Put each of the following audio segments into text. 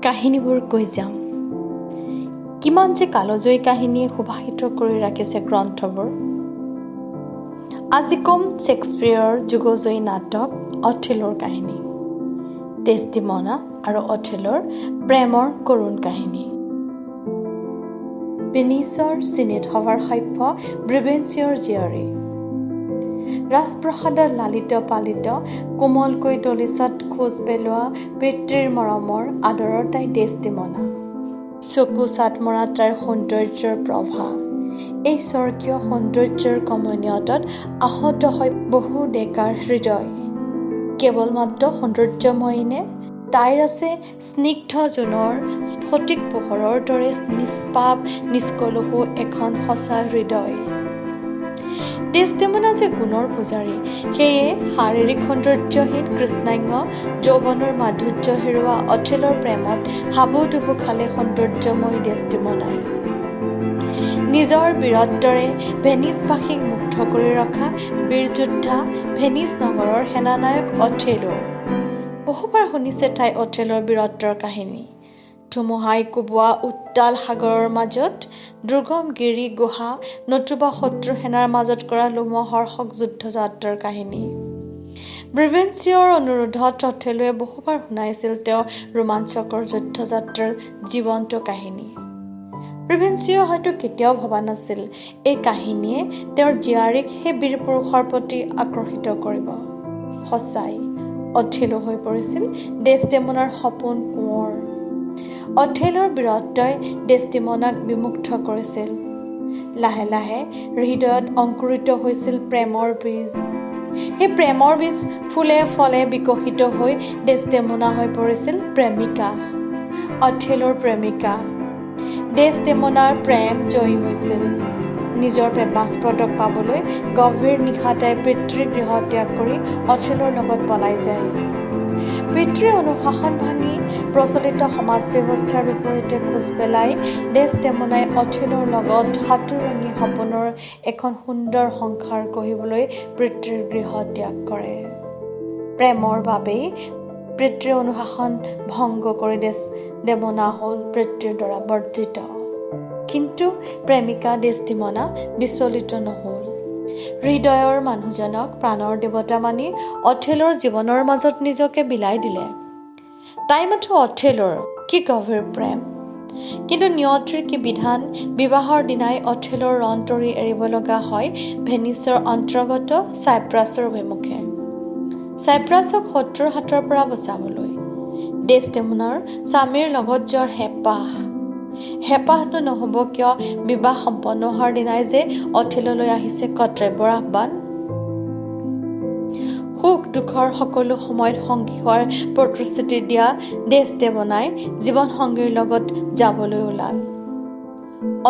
কাহিনীবোৰ কৈ যাম। কিমান যে কালজয়ী কাহিনীয়ে সুভাষিত কৰি ৰাখিছে গ্ৰন্থবোৰ। আজি কম শ্বেক্সপিয়াৰৰ যুগজয়ী নাটক অথেলোৰ কাহিনী। ডেছডিমনা আৰু অথেলোৰ প্ৰেমৰ কৰুণ কাহিনী। ভেনিচৰ চিনেট সভাৰ সভ্য ব্ৰেভেনচিয়াৰ জীয়ৰী। ৰাজপ্ৰসাদত লালিত পালিত কোমলকৈ দলিচাত খোজ পেলোৱা পিতৃৰ মৰমৰ আদৰৰ তাই ডেছডিমনা। চকু চাট মৰা তাইৰ সৌন্দৰ্যৰ প্ৰভা। এই স্বৰ্গীয় সৌন্দৰ্যৰ কমনীয়তাত আহত হয় বহু ডেকাৰ হৃদয়। কেৱল মাত্ৰ সৌন্দৰ্যময়ী নে? তাইৰ আছে স্নিগ্ধ জোনৰ স্ফটিক পোহৰৰ দৰে নিষ্পাপ নিষ্কলুষু এখন সঁচা হৃদয়। ডেছডেমনা যে গুণৰ পূজাৰী, সেয়ে শাৰীৰিক সৌন্দৰ্যহীন কৃষ্ণাংগ যৌৱনৰ মাধুৰ্য হেৰুৱা অথেলোৰ প্ৰেমত হাবুডুবু খালে সৌন্দৰ্যময়ী ডেছডেমনাই। নিজৰ বীৰত্বৰে ভেনিচবাসীক মুগ্ধ কৰি ৰখা বীৰ যোদ্ধা ভেনিচ নগৰৰ সেনানায়ক অথেলো। বহুবাৰ শুনিছে তাই অথেলোৰ বীৰত্বৰ কাহিনী। ধুমুহাই কোবোৱা উত্তাল সাগৰৰ মাজত, দুৰ্গম গিৰি গুহা নতুবা শত্ৰু সেনাৰ মাজত কৰা লোমহৰ্ষক যুদ্ধযাত্ৰাৰ কাহিনী। ব্ৰেভেনচিয়াৰ অনুৰোধত অথেলোৱে বহুবাৰ শুনাইছিল তেওঁ ৰোমাঞ্চকৰ যুদ্ধযাত্ৰাৰ জীৱন্ত কাহিনী। ব্ৰেভেনচিয়াই হয়তো কেতিয়াও ভবা নাছিল এই কাহিনীয়ে তেওঁৰ জীয়াৰীক সেই বীৰ পুৰুষৰ প্ৰতি আকৰ্ষিত কৰিব। সঁচাই অথেলো হৈ পৰিছিল ডেছডেমনাৰ সপোন কোঁৱৰ। অথেলোৰ বীৰত্বই ডেছডেমনাক বিমুগ্ধ কৰিছিল। লাহে লাহে হৃদয়ত অংকুৰিত হৈছিল প্ৰেমৰ বীজ। সেই প্ৰেমৰ বীজ ফুলে ফলে বিকশিত হৈ ডেছডেমনা হৈ পৰিছিল প্ৰেমিকা। অথেলোৰ প্ৰেমিকা। ডেছডেমনাৰ প্ৰেম জয়ী হৈছিল। নিজৰ প্ৰেমাস্পদক পাবলৈ গভীৰ নিশাতে পিতৃগৃহ ত্যাগ কৰি অথেলোৰ লগত পলাই যায়। পিতৃৰ অনুশাসন ভাঙি প্ৰচলিত সমাজ ব্যৱস্থাৰ বিপৰীতে খোজ পেলাই ডেছডেমনাই অথেলোৰ লগত সাঁতুৰঙি সপোনৰ এখন সুন্দৰ সংসাৰ গঢ়িবলৈ পিতৃৰ গৃহ ত্যাগ কৰে। প্ৰেমৰ বাবেই পিতৃৰ অনুশাসন ভংগ কৰি ডেছডেমনা হ'ল পিতৃৰ দ্বাৰা বৰ্জিত। কিন্তু প্ৰেমিকা ডেছডেমনা বিচলিত নহ'ল। হৃদয়ৰ মানুহজনক প্ৰাণৰ দেৱতা মানি অথেলোৰ জীৱনৰ মাজত নিজকে বিলাই দিলে। তাই মাথো অথেলোৰ, কি গভীৰ প্ৰেম! কিন্তু নিয়তিৰ কি বিধান, বিবাহৰ দিনাই অথেলোৰ ৰণ তৰি এৰিব লগা হয় ভেনিচৰ অন্তৰ্গত চাইপ্ৰাছৰ অভিমুখে। চাইপ্ৰাছক শত্ৰুৰ হাতৰ পৰা বচাবলৈ। ডেছডেমনাৰ স্বামীৰ লগত যোৱাৰ হেঁপাহনো নহ'ব কিয় বিবাহ সম্পন্ন হোৱাৰ দিনাই যে অথেলোলৈ আহিছে কৰ্তব্যৰ আহ্বান। সুখ দুখৰ সকলো সময়ত সংগী হোৱাৰ প্ৰতিশ্ৰুতি দিয়া ডেছডেমনাই জীৱন সংগীৰ লগত যাবলৈ ওলাল।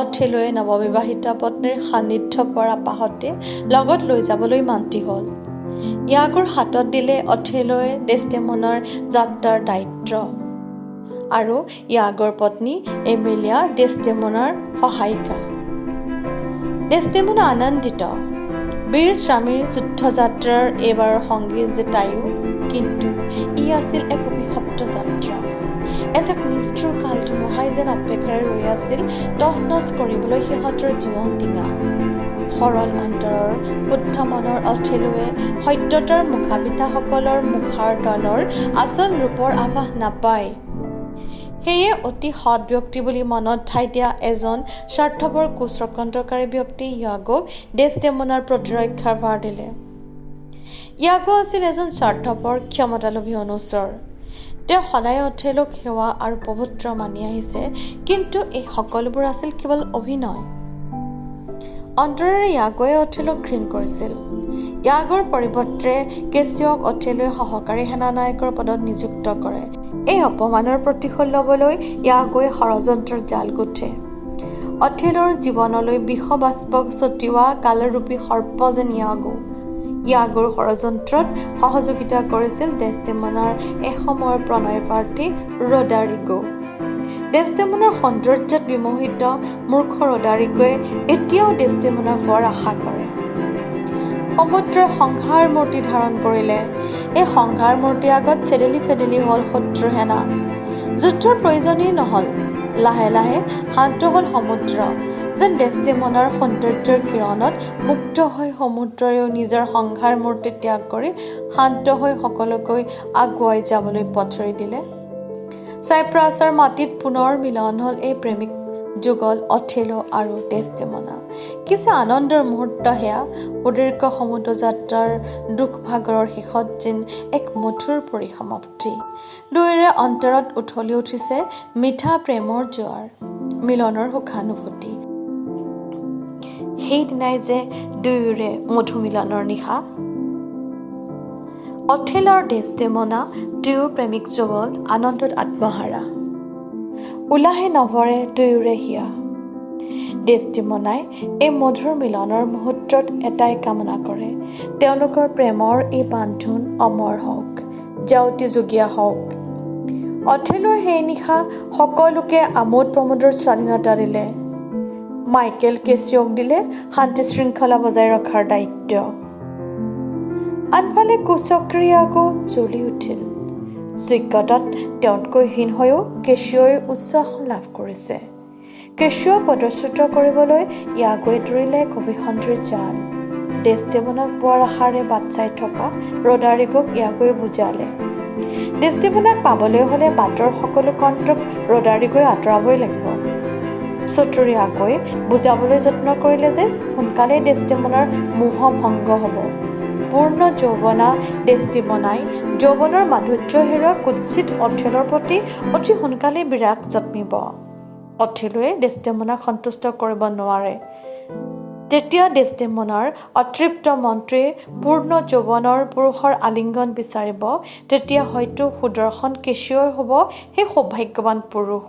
অথেলোৱে নৱবিবাহিতা পত্নীৰ সান্নিধ্য পোৱাৰ আপাহতে লগত লৈ যাবলৈ মান্তি হ'ল। ইয়াগোৰ হাতত দিলে অথেলোৱে ডেছডেমনাৰ যাত্ৰাৰ দায়িত্ব। আৰু ইয়াগোৰ পত্নী এমিলিয়া ডেছডেমনাৰ সহায়িকা। ডেছডেমনা আনন্দিত। বীৰ স্বামীৰ যুদ্ধযাত্ৰাৰ এইবাৰৰ সংগী যে তাইও। কিন্তু ই আছিল এক অভিশপ্ত যাত্ৰা। এজাক নিষ্ঠুৰ কাল ধুমুহাই যেন অপেক্ষাৰে ৰৈ আছিল টচ নচ কৰিবলৈ সিহঁতৰ জীৱন ডিঙা। সৰল অন্তৰৰ শুদ্ধ মনৰ অথেলোৱে সত্যতাৰ মুখাপিঠাসকলৰ মুখাৰ তলৰ আচল ৰূপৰ আভাস নাপায়। সেয়ে অতি সৎ ব্যক্তি বুলি মনত ঠাই দিয়া এজন স্বাৰ্থপৰ কুচক্ৰান্তকাৰী ব্যক্তিয়ে ইয়াগোক ডেছডেমনাৰ প্ৰতিৰক্ষাৰ ভাৰ দিলে। ইয়াগো আছিল এজন স্বাৰ্থপৰ ক্ষমতালোভী অনুচৰ। তেওঁ সদায় অথেলোক সেৱা আৰু পবিত্ৰ মানি আহিছে, কিন্তু এই সকলোবোৰ আছিল কেৱল অভিনয়। অন্তৰেৰে ইয়াগোৱে অথেলোক ঘৃণ কৰিছিল। ইয়াগোৰ পৰিৱৰ্তে কেছিয়ক অথেলোৱে সহকাৰী সেনানায়কৰ পদত নিযুক্ত কৰে। এই অপমানৰ প্ৰতিশোধ ল'বলৈ ইয়াগোৱে ষড়যন্ত্ৰৰ জাল গুঠে। অথেলোৰ জীৱনলৈ বিষবাষ্প ছটিওৱা কালৰূপী সৰ্প যেন ইয়াগো। ইয়াগোৰ ষড়যন্ত্ৰত সহযোগিতা কৰিছিল ডেছডেমনাৰ এসময়ৰ প্ৰণয়প্ৰাৰ্থী ৰডাৰিগো। ডেছডেমনাৰ সৌন্দৰ্যত বিমোহিত মূৰ্খ ৰডাৰিগোৱে এতিয়াও ডেছডেমনাক হোৱাৰ আশা কৰে। সমুদ্ৰৰ সংহাৰ মূৰ্তি ধাৰণ কৰিলে। এই সংহাৰ মূৰ্তিৰ আগত চেদেলি ফেদেলি হ'ল শত্ৰু সেনা। যুদ্ধৰ প্ৰয়োজনেই নহ'ল। লাহে লাহে শান্ত হ'ল সমুদ্ৰ, যেন ডেছডেমনাৰ সৌন্দৰ্যৰ কিৰণত মুক্ত হৈ সমুদ্ৰৰেও নিজৰ সংসাৰ মূৰ্তি ত্যাগ কৰি শান্ত হৈ সকলোকৈ আগুৱাই যাবলৈ পথৰি দিলে। চাইপ্ৰাছৰ মাটিত পুনৰ মিলন হ'ল এই প্ৰেমিক যুগল অথেলো আৰু ডেছডেমনা। কি যে আনন্দৰ মুহূৰ্ত সেয়া! সুদীৰ্ঘ সমুদ্ৰ যাত্ৰাৰ দুখ ভাগৰৰ শেষত যেন এক মধুৰ পৰিসমাপ্তি। দুয়োৰে অন্তৰত উঠলি উঠিছে মিঠা প্ৰেমৰ জোৱাৰ, মিলনৰ সুখানুভূতি। সেইদিনাই যে দুয়োৰে মধুমিলনৰ নিশা। অথেলো আৰু ডেছডেমনা দুয়ো প্ৰেমিক যুগল আনন্দত আত্মহাৰা। উলাহে নভৰে দুয়োৰে হিয়া। ডেছডেমনাই এই মধুৰ মিলনৰ মুহূৰ্তত এটাই কামনা কৰে, তেওঁলোকৰ প্ৰেমৰ এই বান্ধোন অমৰ হওক, জাউতি যুগীয়া হওক। অথেলোৱে সেই নিশা সকলোকে আমোদ প্ৰমোদৰ স্বাধীনতা দিলে। মাইকেল কেচিওক দিলে শান্তি শৃংখলা বজাই ৰখাৰ দায়িত্ব। আনফালে কুচক্ৰিয়াকো জ্বলি উঠিল। যোগ্যতাত তেওঁতকৈ হীন হৈও কেচিঅই উচ্চ আসন লাভ কৰিছে। কেচিঅক পদচ্যুত কৰিবলৈ ইয়াগোৱে তৰিলে এক অভিসন্ধিৰ জাল। ডেছডেমনাক পোৱাৰ আশাৰে বাট চাই থকা ৰডাৰিগক ইয়াগোৱে বুজালে, ডেছডেমনাক পাবলৈ হ'লে বাটৰ সকলো কণ্টক ৰডাৰিগই আঁতৰাবই লাগিব। চতুৰ ইয়াগোৱে বুজাবলৈ যত্ন কৰিলে যে সোনকালেই ডেছডেমনাৰ মোহ ভংগ হ'ব। পূৰ্ণ যৌৱনা ডেছডেমনাই যৌৱনৰ মাধুৰ্য হেৰুৱা কুৎসিত অথেলোৰ প্ৰতি অতি সোনকালেই বিৰাগ জন্মিব। অথেলোৱে ডেছডেমনাক সন্তুষ্ট কৰিব নোৱাৰে। তেতিয়া ডেছডেমনাৰ অতৃপ্ত মনটোৱে পূৰ্ণ যৌৱনৰ পুৰুষৰ আলিংগন বিচাৰিব। তেতিয়া হয়তো সুদৰ্শন কেচিঅই হ'ব সেই সৌভাগ্যৱান পুৰুষ।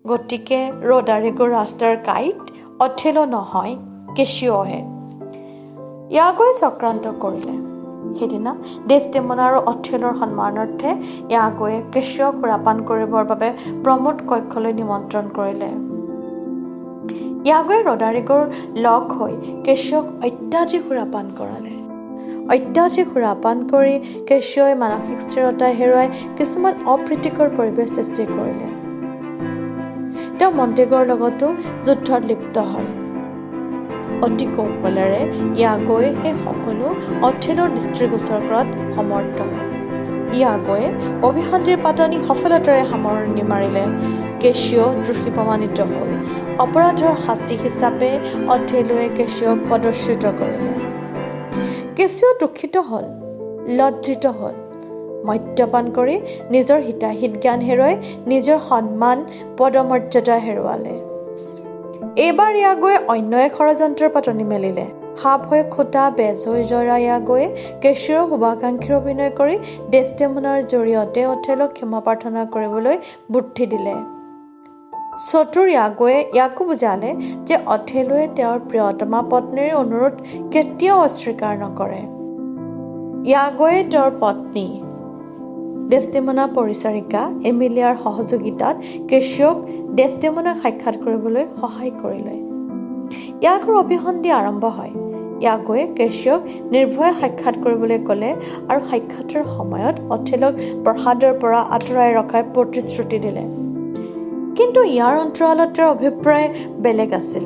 গতিকে ৰডাৰিগৰ ৰাস্তাৰ কাঁইট অথেলো নহয়, কেচিঅহে। ইয়াগোৱে চক্ৰান্ত কৰিলে। সেইদিনা ডেছডেমনা আৰু অথেলোৰ সন্মানাৰ্থে ইয়াগোৱে কেচিঅক সুৰাপান কৰিবৰ বাবে প্ৰমোদ কক্ষলৈ নিমন্ত্ৰণ কৰিলে। ইয়াগোৱে ৰডাৰিগৰ লগ হৈ কেচিঅক অত্যাধিক সুৰাপান কৰালে। অত্যাধিক সুৰাপান কৰি কেচিঅই মানসিক স্থিৰতা হেৰুৱাই কিছুমান অপ্ৰীতিকৰ পৰিৱেশ সৃষ্টি কৰিলে। তেওঁ মণ্টেগৰ লগতো যুদ্ধত লিপ্ত হয়। অতি কৌশলেৰে ইয়াগোৱে সেই সকলো অথেলোৰ দৃষ্টিগোচৰ কৰাত সমৰ্থ হয়। ইয়াগোৱে অভিসন্ধিৰ পাতনি সফলতাৰে সামৰণি মাৰিলে। কেচিঅ দোষী প্ৰমাণিত হ'ল। অপৰাধৰ শাস্তি হিচাপে অথেলোৱে কেচিঅক পদচ্যুত কৰিলে। কেচিঅ দুখিত হ'ল, লজ্জিত হ'ল। মদ্যপান কৰি নিজৰ হিতাহিত জ্ঞান হেৰুৱাই নিজৰ সন্মান পদমৰ্যাদা হেৰুৱালে। এইবাৰ ইয়াগোৱে অন্য এক ষড়যন্ত্ৰৰ পাতনি মেলিলে। সাপ হৈ খুটা বেজ হৈ জৰা ইয়াগোৱে কেচিঅৰ শুভাকাংক্ষীৰ অভিনয় কৰি ডেছডেমনাৰ জৰিয়তে অথেলোক ক্ষমা প্ৰাৰ্থনা কৰিবলৈ বুদ্ধি দিলে। চতুৰ ইয়াগোৱে ইয়াকো বুজালে যে অথেলোৱে তেওঁৰ প্ৰিয়তমা পত্নীৰ অনুৰোধ কেতিয়াও অস্বীকাৰ নকৰে। ইয়াগোৱে তেওঁৰ পত্নী ডেছডেমনা পৰিচাৰিকা এমিলিয়াৰ সহযোগিতাত কেচিঅক ডেছডেমনাক সাক্ষাৎ কৰিবলৈ সহায় কৰিলে। ইয়াগোৰ অভিসন্ধি আৰম্ভ হয়। ইয়াগোৱে কেচিঅক নিৰ্ভয়ে সাক্ষাৎ কৰিবলৈ ক'লে আৰু সাক্ষাতৰ সময়ত অথেলোক প্ৰসাদৰ পৰা আঁতৰাই ৰখাৰ প্ৰতিশ্ৰুতি দিলে। কিন্তু ইয়াৰ অন্তৰালত তেওঁৰ অভিপ্ৰায় বেলেগ আছিল।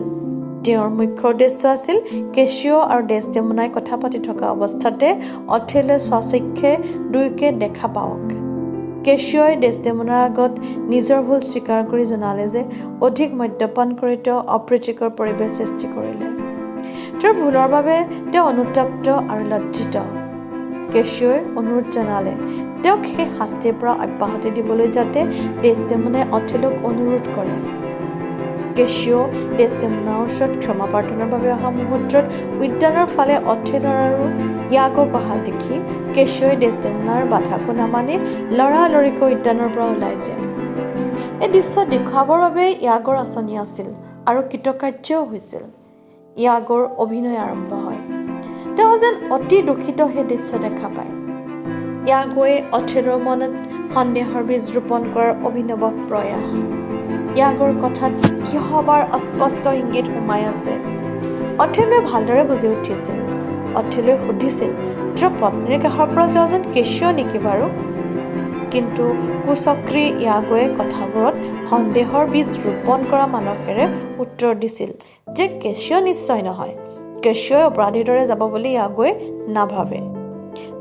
তেওঁৰ মুখ্য উদ্দেশ্য আছিল কেচিঅ আৰু ডেছডেমনাই কথা পাতি থকা অৱস্থাতে অথেলোৱে স্বচক্ষে দুয়োকে দেখা পাওক। কেচিঅই ডেছডেমনাৰ আগত নিজৰ ভুল স্বীকাৰ কৰি জনালে যে অধিক মদ্যপান কৰি তেওঁ অপ্ৰীতিকৰ পৰিৱেশ সৃষ্টি কৰিলে। তেওঁৰ ভুলৰ বাবে তেওঁ অনুতপ্ত আৰু লজ্জিত। কেচিঅই অনুৰোধ জনালে তেওঁক সেই শাস্তিৰ পৰা অব্যাহতি দিবলৈ যাতে ডেছডেমনাই অথেলোক অনুৰোধ কৰে। কেচিঅ ডেছডেমনাৰ ওচৰত ক্ষমা প্ৰাৰ্থনাৰ বাবে অহা মুহূৰ্তত উদ্যানৰ ফালে অথেলো আৰু ইয়াগোক অহা দেখি কেচিঅই ডেছডেমনাৰ বাধাকো নামানি লৰালৰিকৈ উদ্যানৰ পৰা ওলাই যায়। এই দৃশ্য দেখুৱাবৰ বাবে ইয়াগোৰ আঁচনি আছিল আৰু কৃতকাৰ্যও হৈছিল। ইয়াগোৰ অভিনয় আৰম্ভ হয়। তেওঁ যেন অতি দুখিত সেই দৃশ্য দেখা পায়। ইয়াগোৱে অথেলোৰ মনত সন্দেহৰ বীজ ৰোপণ কৰাৰ অভিনৱ প্ৰয়াস। ইয়াগোৰ কথাত কিহবাৰ অস্পষ্ট ইংগিত সোমাই আছে। অথেলোৱে ভালদৰে বুজি উঠিছিল। অথেলোৱে সুধিছিল, তেওঁৰ পত্নীৰ কাষৰ পৰা যোৱাজন কেচিঅ নেকি বাৰু? কিন্তু কুচক্ৰী ইয়াগোৱে কথাবোৰত সন্দেহৰ বীজ ৰোপণ কৰা মানসেৰে উত্তৰ দিছিল যে কেশিয় নিশ্চয় নহয়, কেশিয়ই অপৰাধীৰ দৰে যাব বুলি ইয়াগোৱে নাভাবে।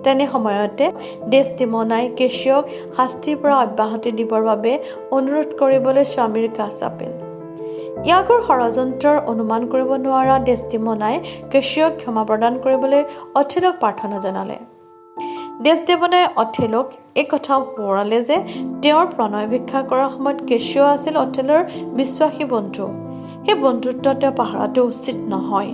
তেনে সময়তে ডেছটিমনাই কেশিয়ক শাস্তিৰ পৰা অব্যাহতি দিবৰ বাবে অনুৰোধ কৰিবলৈ স্বামীৰ কাষ চাপিল। ইয়াগোৰ ষড়যন্ত্ৰৰ অনুমান কৰিব নোৱাৰা ডেছটিমনাই কেশিয়ক ক্ষমা প্ৰদান কৰিবলৈ অথেলক প্ৰাৰ্থনা জনালে। ডেছটিমনাই অথেলক এই কথা সোঁৱৰালে যে তেওঁৰ প্ৰণয় ভিক্ষা কৰাৰ সময়ত কেশিয় আছিল অথেলৰ বিশ্বাসী বন্ধু। সেই বন্ধুত্ব তেওঁ পাহৰাটো উচিত নহয়।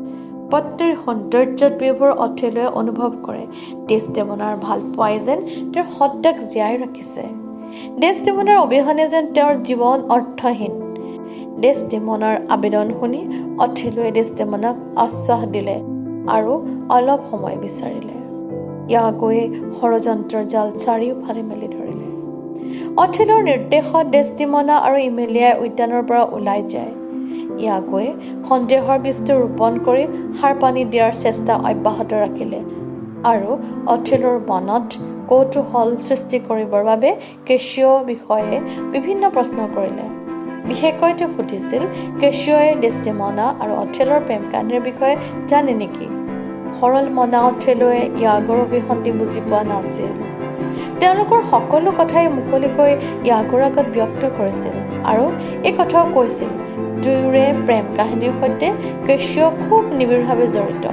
পত্নীৰ সৌন্দৰ্যত বিভোৰ অথেলয়ে অনুভৱ কৰে ডেছটিমনাৰ ভাল পোৱাই যেন তেওঁৰ সত্তাক জীয়াই ৰাখিছে। ডেছটিমনাৰ অবিহনে যেন তেওঁৰ জীৱন অৰ্থহীন। ডেছটিমনাৰ আবেদন শুনি অথেলয়ে ডেছটিমনাক আশ্বাস দিলে আৰু অলপ সময় বিচাৰিলে। ইয়াগোৱে ষড়যন্ত্ৰৰ জাল চাৰিওফালে মেলি ধৰিলে। অথেলৰ নিৰ্দেশত ডেছটিমনা আৰু ইমেলিয়াই উদ্যানৰ পৰা ওলাই যায়। ইয়াগোৱে সন্দেহৰ বীজটো ৰোপণ কৰি সাৰ পানী দিয়াৰ চেষ্টা অব্যাহত ৰাখিলে আৰু অথেলৰ মনত কৌতূহল সৃষ্টি কৰিবৰ বাবে কেশিয় বিষয়ে বিভিন্ন প্ৰশ্ন কৰিলে। বিশেষকৈ তেওঁ সুধিছিল কেশিয়ই ডেছটিমনা আৰু অথেলৰ প্ৰেম কাহিনীৰ বিষয়ে জানে নেকি। সৰল মনা অথেলয়ে ইয়াগোৰ অভিসন্ধি বুজি পোৱা নাছিল। তেওঁলোকৰ সকলো কথাই মুকলিকৈ ইয়াগোৰ আগত ব্যক্ত কৰিছিল আৰু এই কথাও কৈছিল দুয়োৰে প্ৰেম কাহিনীৰ সৈতে কেশিয় খুব নিবিড়ভাৱে জড়িত।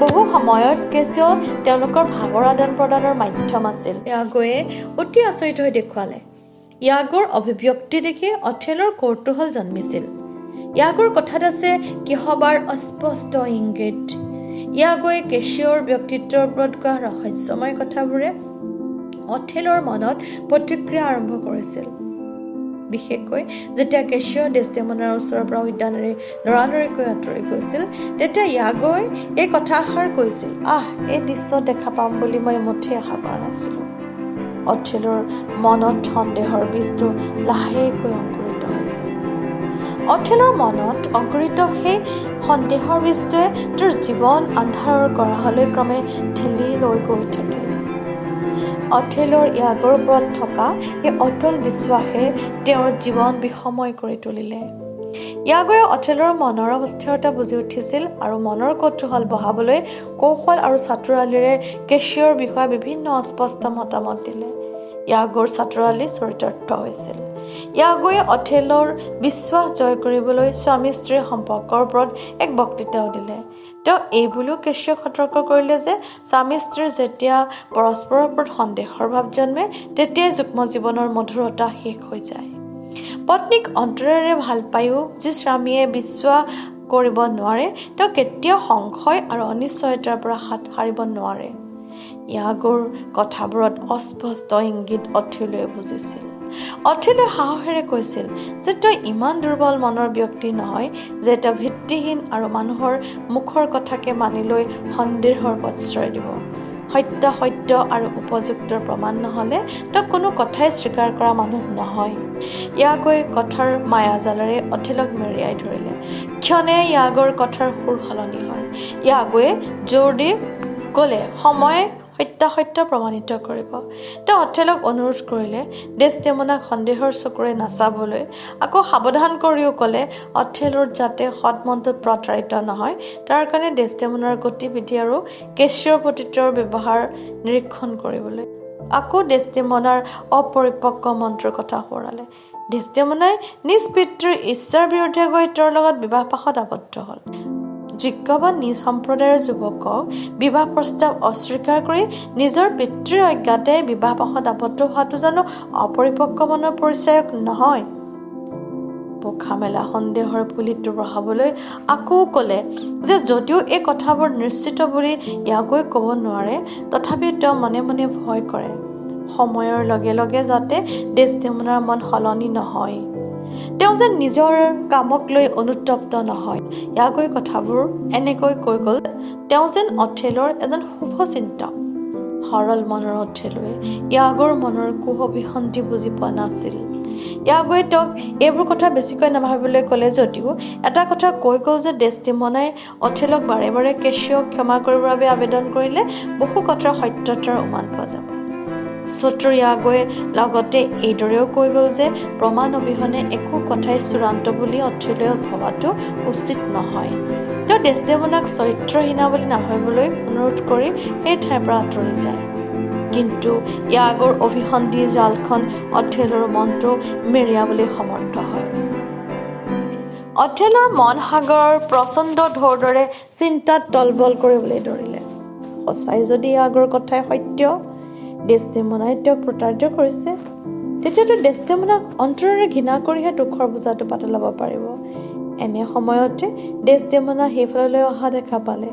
বহু সময়ত কেশিয় তেওঁলোকৰ ভাৱৰ আদান প্ৰদানৰ মাধ্যম আছিল। ইয়াগোৱে অতি আচৰিত হৈ দেখুৱালে। ইয়াগোৰ অভিব্যক্তি দেখি অথেলৰ কৌতূহল জন্মিছিল। ইয়াগোৰ কথাত আছে কিহবাৰ অস্পষ্ট ইংগিত। ইয়াগোৱে কেশিয়ৰ ব্যক্তিত্বৰ ওপৰত কোৱা ৰহস্যময় কথাবোৰে অথেলৰ মনত প্ৰতিক্ৰিয়া আৰম্ভ কৰিছিল। বিশেষকৈ যেতিয়া কেশিয় ডেছটিমনাৰ ওচৰৰ পৰা উদ্যানেৰে লৰালৰিকৈ আঁতৰি গৈছিল, তেতিয়া ইয়াগোৱে এই কথাষাৰ কৈছিল, এই দৃশ্য দেখা পাম বুলি মই মুঠেই আশা কৰা নাছিলোঁ। অথেলৰ মনত সন্দেহৰ বীজটো লাহেকৈ অংকুৰিত হৈছিল। অথেলৰ মনত অংকুৰিত সেই সন্দেহৰ বীজটোৱে তেওঁৰ জীৱন আন্ধাৰৰ গৰাহলৈ ক্ৰমে ঠেলি লৈ গৈ থাকিল। অথেলৰ ইয়াগোৰ ওপৰত থকা এই অটল বিশ্বাসে তেওঁৰ জীৱন বিষময় কৰি তুলিলে। ইয়াগোৱে অথেলৰ মনৰ অস্থিৰতা বুজি উঠিছিল আৰু মনৰ কৌতূহল বঢ়াবলৈ কৌশল আৰু চাতুৰালিৰে কেশিয়ৰ বিষয়ে বিভিন্ন অস্পষ্ট মতামত দিলে। ইয়াগোৰ চাতুৰালি চৰিতাৰ্থ হৈছিল। ইয়াগোৱে অথেলৰ বিশ্বাস জয় কৰিবলৈ স্বামী স্ত্ৰীৰ সম্পৰ্কৰ ওপৰত এক বক্তৃতাও দিলে। তেওঁ এই বুলিও কেশিয়ক সতৰ্ক কৰিলে যে স্বামী স্ত্ৰীৰ যেতিয়া পৰস্পৰৰ ওপৰত সন্দেহৰ ভাৱ জন্মে তেতিয়াই যুগ্ম জীৱনৰ মধুৰতা শেষ হৈ যায়। পত্নীক অন্তৰেৰে ভাল পায়ো যি স্বামীয়ে বিশ্বাস কৰিব নোৱাৰে তেওঁ কেতিয়াও সংশয় আৰু অনিশ্চয়তাৰ পৰা হাত সাৰিব নোৱাৰে। ইয়াগোৰ কথাবোৰত অস্পষ্ট ইংগিত অথেলয়ে বুজিছিল। অথেলয়ে সাহসেৰে কৈছিল যে তই ইমান দুৰ্বল মনৰ ব্যক্তি নহয় যে তেওঁ ভিত্তিহীন আৰু মানুহৰ মুখৰ কথাকে মানি লৈ সন্দেহৰ প্ৰশ্ৰয় দিব। সত্য আৰু উপযুক্ত প্ৰমাণ নহ'লে তই কোনো কথাই স্বীকাৰ কৰা মানুহ নহয়। ইয়াগোৱে কথাৰ মায়াজালেৰে অথেলক মেৰিয়াই ধৰিলে। ক্ষণে ইয়াগোৰ কথাৰ সুৰ সলনি হয়। ইয়াগোৱে জোৰ দি ক'লে সময়ে সত্য প্ৰমাণিত কৰিব। তেওঁ অথেলক অনুৰোধ কৰিলে ডেছটিমনাক সন্দেহৰ চকুৰে নাচাবলৈ। আকৌ সাৱধান কৰিও ক'লে অথেলৰ যাতে সৎমনটোত প্ৰতাৰিত নহয় তাৰ কাৰণে ডেছটিমনাৰ গতিবিধি আৰু কেশিয়ৰ প্ৰতি তেওঁৰ ব্যৱহাৰ নিৰীক্ষণ কৰিবলৈ। আকৌ ডেছটিমনাৰ অপৰিপক্ক মনটোৰ কথা সোঁৱৰালে। ডেছটিমনাই নিজ পিতৃৰ ইচ্ছাৰ বিৰুদ্ধে গৈ তেওঁৰ লগত বিবাহপাশত আবদ্ধ হ'ল। যোগ্য বা নিজ সম্প্ৰদায়ৰ যুৱকক বিবাহ প্ৰস্তাৱ অস্বীকাৰ কৰি নিজৰ পিতৃৰ অজ্ঞাতে বিবাহপাশত আবদ্ধ হোৱাটো জানো অপৰিপক্ক মনৰ পৰিচায়ক নহয়। পোখা মেলা সন্দেহৰ পুলিটো বঢ়াবলৈ আকৌ ক'লে যে যদিও এই কথাবোৰ নিশ্চিত বুলি ইয়াগোৱে ক'ব নোৱাৰে তথাপিও তেওঁ মনে মনে ভয় কৰে সময়ৰ লগে লগে যাতে ডেছটিমনাৰ মন সলনি নহয়, তেওঁ যেন নিজৰ কামক লৈ অনুতপ্ত নহয়। ইয়াগোৱে কথাবোৰ এনেকৈ কৈ গ'ল তেওঁ যেন অথেলৰ এজন শুভচিন্তক। সৰল মনৰ অথেলয়ে ইয়াগোৰ মনৰ কুহ অভিসন্ধি বুজি পোৱা নাছিল। ইয়াগোৱে তেওঁক এইবোৰ কথা বেছিকৈ নাভাবিবলৈ ক'লে যদিও এটা কথা কৈ গ'ল যে ডেছটিমনাই অথেলক বাৰে বাৰে কেশিয়ক ক্ষমা কৰিবৰ বাবে আবেদন কৰিলে বহু কথাৰ সত্যতাৰ উমান পোৱা যাব। শত্ৰু ইয়াগোৱে লগতে এইদৰেও কৈ গ'ল যে প্ৰমাণ অবিহনে একো কথাই চূড়ান্ত বুলি অথিলোৱে ভবাটো উচিত নহয়। তেওঁ ডেছডেমনাক চৰিত্ৰহীনা বুলি নাভাবিবলৈ অনুৰোধ কৰি সেই ঠাইৰ পৰা আঁতৰি যায়। কিন্তু ইয়াগোৰ অভিসন্ধি জালখন অথেলোৰ মনটো মেৰিয়াবলৈ সমৰ্থ হয়। অথেলোৰ মন সাগৰৰ প্ৰচণ্ড ঢৌৰ দৰে চিন্তাত তলবল কৰিবলৈ ধৰিলে। সঁচাই যদি ইয়াগোৰ কথাই সত্য, ডেছডেমনাই তেওঁক প্ৰতাৰিত কৰিছে, তেতিয়াতো ডেছডেমনাক অন্তৰেৰে ঘৃণা কৰিহে দুখৰ বোজাটো পাতল ল'ব পাৰিব। এনে সময়তে ডেছডেমনা সেইফাললৈ অহা দেখা পালে।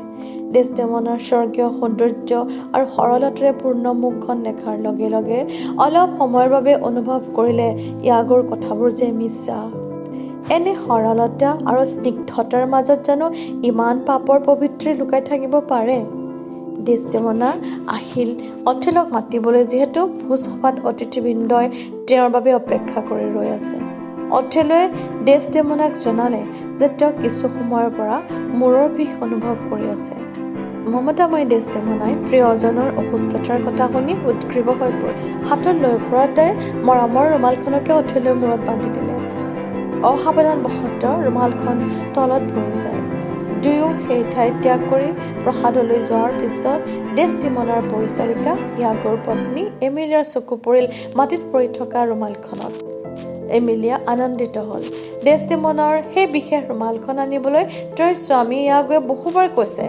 ডেছডেমনাৰ স্বৰ্গীয় সৌন্দৰ্য আৰু সৰলতাৰে পূৰ্ণ মুখখন দেখাৰ লগে লগে অলপ সময়ৰ বাবে অনুভৱ কৰিলে ইয়াগোৰ কথাবোৰ যে মিছা। এনে সৰলতা আৰু স্নিগ্ধতাৰ মাজত জানো ইমান পাপৰ পবিত্ৰী লুকাই থাকিব পাৰে? ডেছডেমনা আহিল অথেলোক মাতিবলৈ, যিহেতু ভোজসভাত অতিথিবৃন্দই তেওঁৰ বাবে অপেক্ষা কৰি ৰৈ আছে। অথেলোৱে ডেছডেমনাক জনালে যে তেওঁ কিছু সময়ৰ পৰা মূৰৰ বিষ অনুভৱ কৰি আছে। মমতাময়ী ডেছডেমনাই প্ৰিয়জনৰ অসুস্থতাৰ কথা শুনি উদ্গ্ৰীৱ হৈ পৰিল। হাতত লৈ ফুৰা তাইৰ মৰমৰ ৰুমালখনকে অথেলোৱে মূৰত বান্ধি দিলে। অসাৱধানবশতঃ ৰুমালখন তলত পৰি যায়। দুয়ো সেই ঠাই ত্যাগ কৰি প্ৰসাদলৈ যোৱাৰ পিছত ডেছডেমনাৰ পৰিচাৰিকা ইয়াগোৰ পত্নী এমিলিয়াৰ চকু পৰিল মাটিত পৰি থকা ৰুমালখনত। এমিলিয়া আনন্দিত হ'ল। ডেছডেমনাৰ সেই বিশেষ ৰুমালখন আনিবলৈ তেওঁৰ স্বামী ইয়াগোৱে বহুবাৰ কৈছে,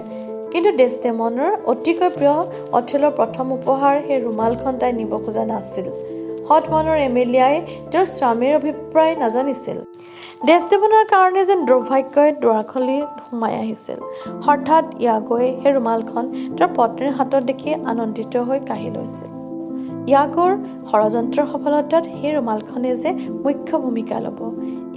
কিন্তু ডেছডেমনাৰ অতিকৈ প্ৰিয় অথেলোৰ প্ৰথম উপহাৰ সেই ৰুমালখন তাই নিব খোজা নাছিল। সৎ মনৰ এমিলিয়াই তেওঁৰ স্বামীৰ অভিপ্ৰায় নাজানিছিল। ডেছডেমনাৰ কাৰণে যেন দুৰ্ভাগ্যই দুৱাৰখলি সোমাই আহিছিল। হঠাৎ ইয়াগোৱে সেই ৰুমালখন তেওঁৰ পত্নীৰ হাতত দেখি আনন্দিত হৈ কাঢ়ি লৈছিল। ইয়াগোৰ ষড়যন্ত্ৰৰ সফলতাত সেই ৰুমালখনে যে মুখ্য ভূমিকা ল'ব।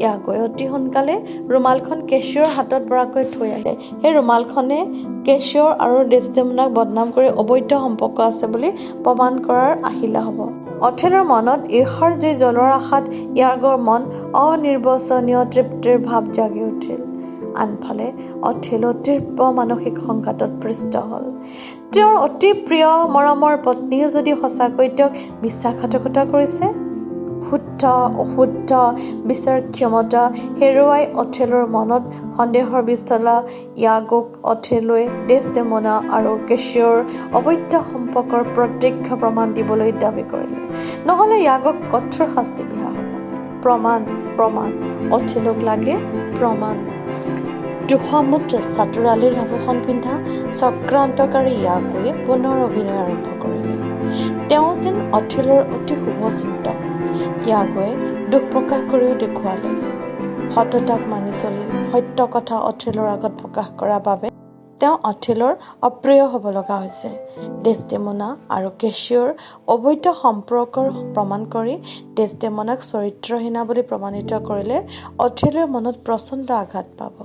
ইয়াগোৱে অতি সোনকালে ৰুমালখন কেচিঅ'ৰ হাতত পৰাকৈ থৈ আহিলে। সেই ৰুমালখনে কেচিঅ' আৰু ডেছডেমনাক বদনাম কৰি অবৈধ সম্পৰ্ক আছে বুলি প্ৰমাণ কৰাৰ আহিলা হ'ব। অথেলোৰ মনত ঈৰ্ষাৰ জুই জ্বলোৱাৰ আশাত ইয়াগোৰ মন অনিৰ্বচনীয় তৃপ্তিৰ ভাৱ জাগি উঠিল। আনফালে অথেলো তীব্ৰ মানসিক সংঘাতত পৃষ্ট হ'ল। তেওঁৰ অতি প্ৰিয় মৰমৰ পত্নীয়ে যদি সঁচাকৈ তেওঁক বিশ্বাসঘাতকতা কৰিছে, শুদ্ধ অশুদ্ধ বিচাৰ ক্ষমতা হেৰুৱাই অথেলোৰ মনত সন্দেহৰ বীজ তলা ইয়াগোক অথেলোৱে ডেছডেমনা আৰু কেচিঅ'ৰ অবৈধ সম্পৰ্কৰ প্ৰত্যক্ষ প্ৰমাণ দিবলৈ দাবী কৰিলে। নহ'লে ইয়াগোক কঠোৰ শাস্তি বিহা হ'ব। প্ৰমাণ প্ৰমাণ অথেলোক লাগে প্ৰমাণ। দুসমুঠ চাতুৰালীৰ আভূষণ পিন্ধা চক্ৰান্তকাৰী ইয়াগোৱে পুনৰ অভিনয় আৰম্ভ কৰিলে। তেওঁ যেন অথেলোৰ অতি শুভচিন্তক। ইয়াগোৱে দুখ প্ৰকাশ কৰিও দেখুৱালে। সততাক মানি চলি সত্য কথা অথেলোৰ আগত প্ৰকাশ কৰাৰ বাবে তেওঁ অথেলোৰ অপ্ৰিয় হ'ব লগা হৈছে। ডেছডেমনা আৰু কেচিঅ'ৰ অবৈধ সম্পৰ্কৰ প্ৰমাণ কৰি ডেছডেমনাক চৰিত্ৰহীনা বুলি প্ৰমাণিত কৰিলে অথেলোৱে মনত প্ৰচণ্ড আঘাত পাব।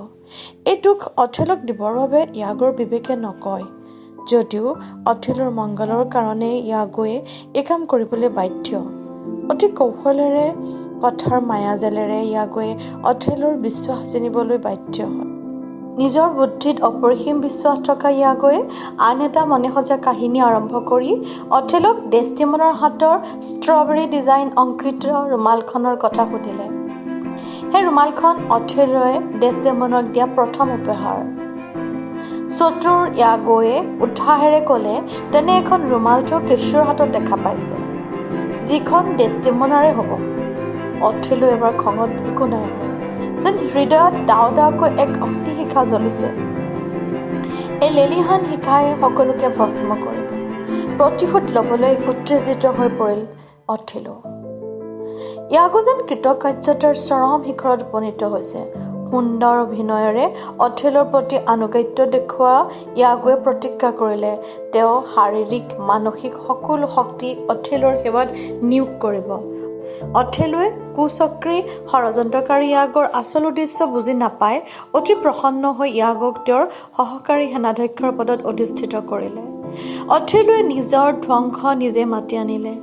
এই দুখ অথেলোক দিবৰ বাবে ইয়াগোৰ বিবেকে নকয়। যদিও অথেলোৰ মংগলৰ কাৰণে ইয়াগোৱে এই কাম কৰিবলৈ বাধ্য। অতি কৌশলেৰে কথাৰ মায়াজালেৰে ইয়াগোৱে অথেলোৰ বিশ্বাস চিনিবলৈ বাধ্য হয়। নিজৰ বুদ্ধিত অপৰিসীম বিশ্বাস থকা ইয়াগোৱে আন এটা মনে সজা কাহিনী আৰম্ভ কৰি অথেলোক ডেছডেমনাৰ হাতৰ ষ্ট্ৰবেৰী ডিজাইন অংকৃত ৰুমালখনৰ কথা সুধিলে। সেই ৰুমালখন অথেলোৱে ডেছডেমনাক দিয়া প্ৰথম উপহাৰ। চতুৰ ইয়াগোৱে উৎসাহেৰে ক'লে, তেনে এখন ৰুমালটো কেচিঅ'ৰ হাতত দেখা পাইছে, যিখন ডেছডেমনাৰে হ'ব। অথেলো এবাৰ খঙত একো নাই হ'ল, যেন হৃদয়ত ডাও ডাওকৈ এক অগ্নিশিখা জ্বলিছে। এই লেলিহান শিখাই সকলোকে ভস্ম কৰিব। প্ৰতিশোধ ল'বলৈ উত্তেজিত হৈ পৰিল অথেলো। ইয়াগো যেন কৃতকাৰ্যতাৰ চৰম শিখৰত উপনীত হৈছে। সুন্দৰ অভিনয়েৰে অথেলোৰ প্ৰতি আনুগত্য দেখুওৱা ইয়াগোৱে প্ৰতিজ্ঞা কৰিলে তেওঁ শাৰীৰিক মানসিক সকলো শক্তি অথেলোৰ সেৱাত নিয়োগ কৰিব। অথেলোৱে কুচক্ৰী ষড়যন্ত্ৰকাৰী ইয়াগোৰ আচল উদ্দেশ্য বুজি নাপাই অতি প্ৰসন্ন হৈ ইয়াগোক তেওঁৰ সহকাৰী সেনাধ্যক্ষৰ পদত অধিষ্ঠিত কৰিলে। অথেলোৱে নিজৰ ধ্বংস নিজে মাতি আনিলে।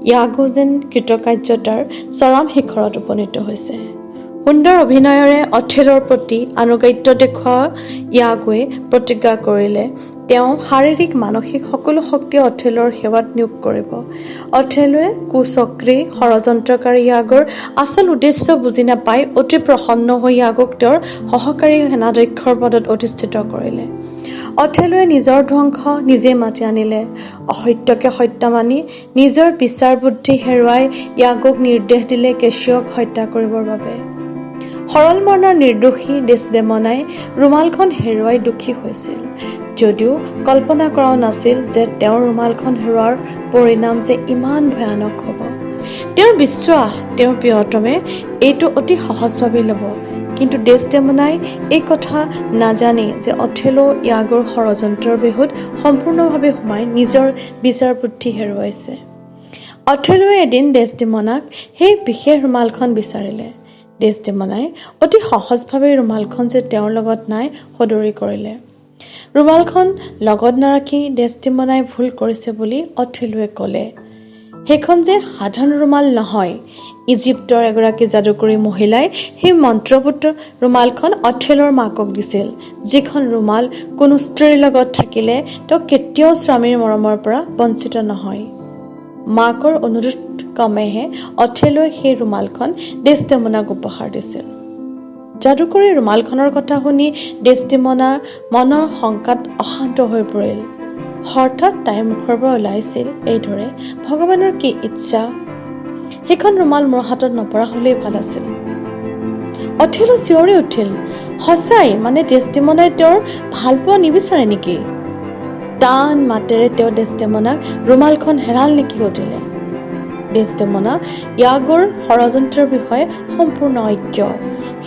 ইয়াগো যেন কৃতকাৰ্যতাৰ চৰম শিখৰত উপনীত হৈছে। সুন্দৰ অভিনয়েৰে অথেলৰ প্ৰতি আনুগত্য দেখুওৱা ইয়াগোৱে প্ৰতিজ্ঞা কৰিলে তেওঁ শাৰীৰিক মানসিক সকলো শক্তি অথেলৰ সেৱাত নিয়োগ কৰিব। অথেলোৱে কুচক্ৰী ষড়যন্ত্ৰকাৰী ইয়াগোৰ আচল উদ্দেশ্য বুজি নাপাই অতি প্ৰসন্ন হৈ ইয়াগোক তেওঁৰ সহকাৰী সেনাধ্যক্ষৰ পদত অধিষ্ঠিত কৰিলে। অথেলোৱে নিজৰ ধ্বংস নিজে মাতি আনিলে। অসত্যকে সত্য মানি নিজৰ বিচাৰ বুদ্ধি হেৰুৱাই ইয়াগোক নিৰ্দেশ দিলে কেছিঅক হত্যা কৰিবৰ বাবে। সৰল মনৰ নিৰ্দোষী ডেছডেমনাই ৰুমালখন হেৰুৱাই দুখী হৈছিল যদিও কল্পনা কৰাও নাছিল যে তেওঁৰ ৰুমালখন হেৰুৱাৰ পৰিণাম যে ইমান ভয়ানক হ'ব। তেওঁৰ বিশ্বাস তেওঁৰ প্ৰিয়তমে এইটো অতি সহজভাৱে ল'ব, কিন্তু ডেছডেমনাই এই কথা নাজানে যে অথেলো ইয়াগোৰ ষড়যন্ত্ৰৰ বেহুত সম্পূৰ্ণভাৱে সোমাই নিজৰ বিচাৰ বুদ্ধি হেৰুৱাইছে। অথেলোৱে এদিন ডেছডেমনাক সেই বিশেষ ৰুমালখন বিচাৰিলে। ডেছডেমনাই অতি সহজভাৱে ৰুমালখন যে তেওঁৰ লগত নাই সদৰি কৰিলে। ৰুমালখন লগত নাৰাখি ডেছডেমনাই ভুল কৰিছে বুলি অথেলোৱে ক'লে। সেইখন যে সাধাৰণ ৰুমাল নহয়, ইজিপ্তৰ এগৰাকী যাদুকৰী মহিলাই সেই মন্ত্ৰপুত্ৰ ৰুমালখন অথেলোৰ মাকক দিছিল, যিখন ৰুমাল কোনো স্ত্ৰীৰ লগত থাকিলে তেওঁ কেতিয়াও স্বামীৰ মৰমৰ পৰা বঞ্চিত নহয়। মাকৰ অনুৰোধ ক্ৰমেহে অথেলোৱে সেই ৰুমালখন ডেছডেমনাক উপহাৰ দিছিল। যাদুকৰী ৰুমালখনৰ কথা শুনি ডেছডেমনাৰ মনৰ শংকাত অশান্ত হৈ পৰিল। হঠাৎ তাইৰ মুখৰ পৰা ওলাইছিল এইদৰে, ভগৱানৰ কি ইচ্ছা, সেইখন ৰুমাল মোৰ হাতত নপৰা হ'লেই ভাল আছিল। অথেলো চিঞৰি উঠিল, সঁচাই মানে ডেছডেমনাই তেওঁৰ ভাল পোৱা নিবিচাৰে নেকি? টান মাতেৰে তেওঁ ডেছডেমনাক ৰুমালখন হেৰাল নেকি সুধিলে। ডেছডেমনা ইয়াগোৰ ষড়যন্ত্ৰৰ বিষয়ে সম্পূৰ্ণ অজ্ঞ।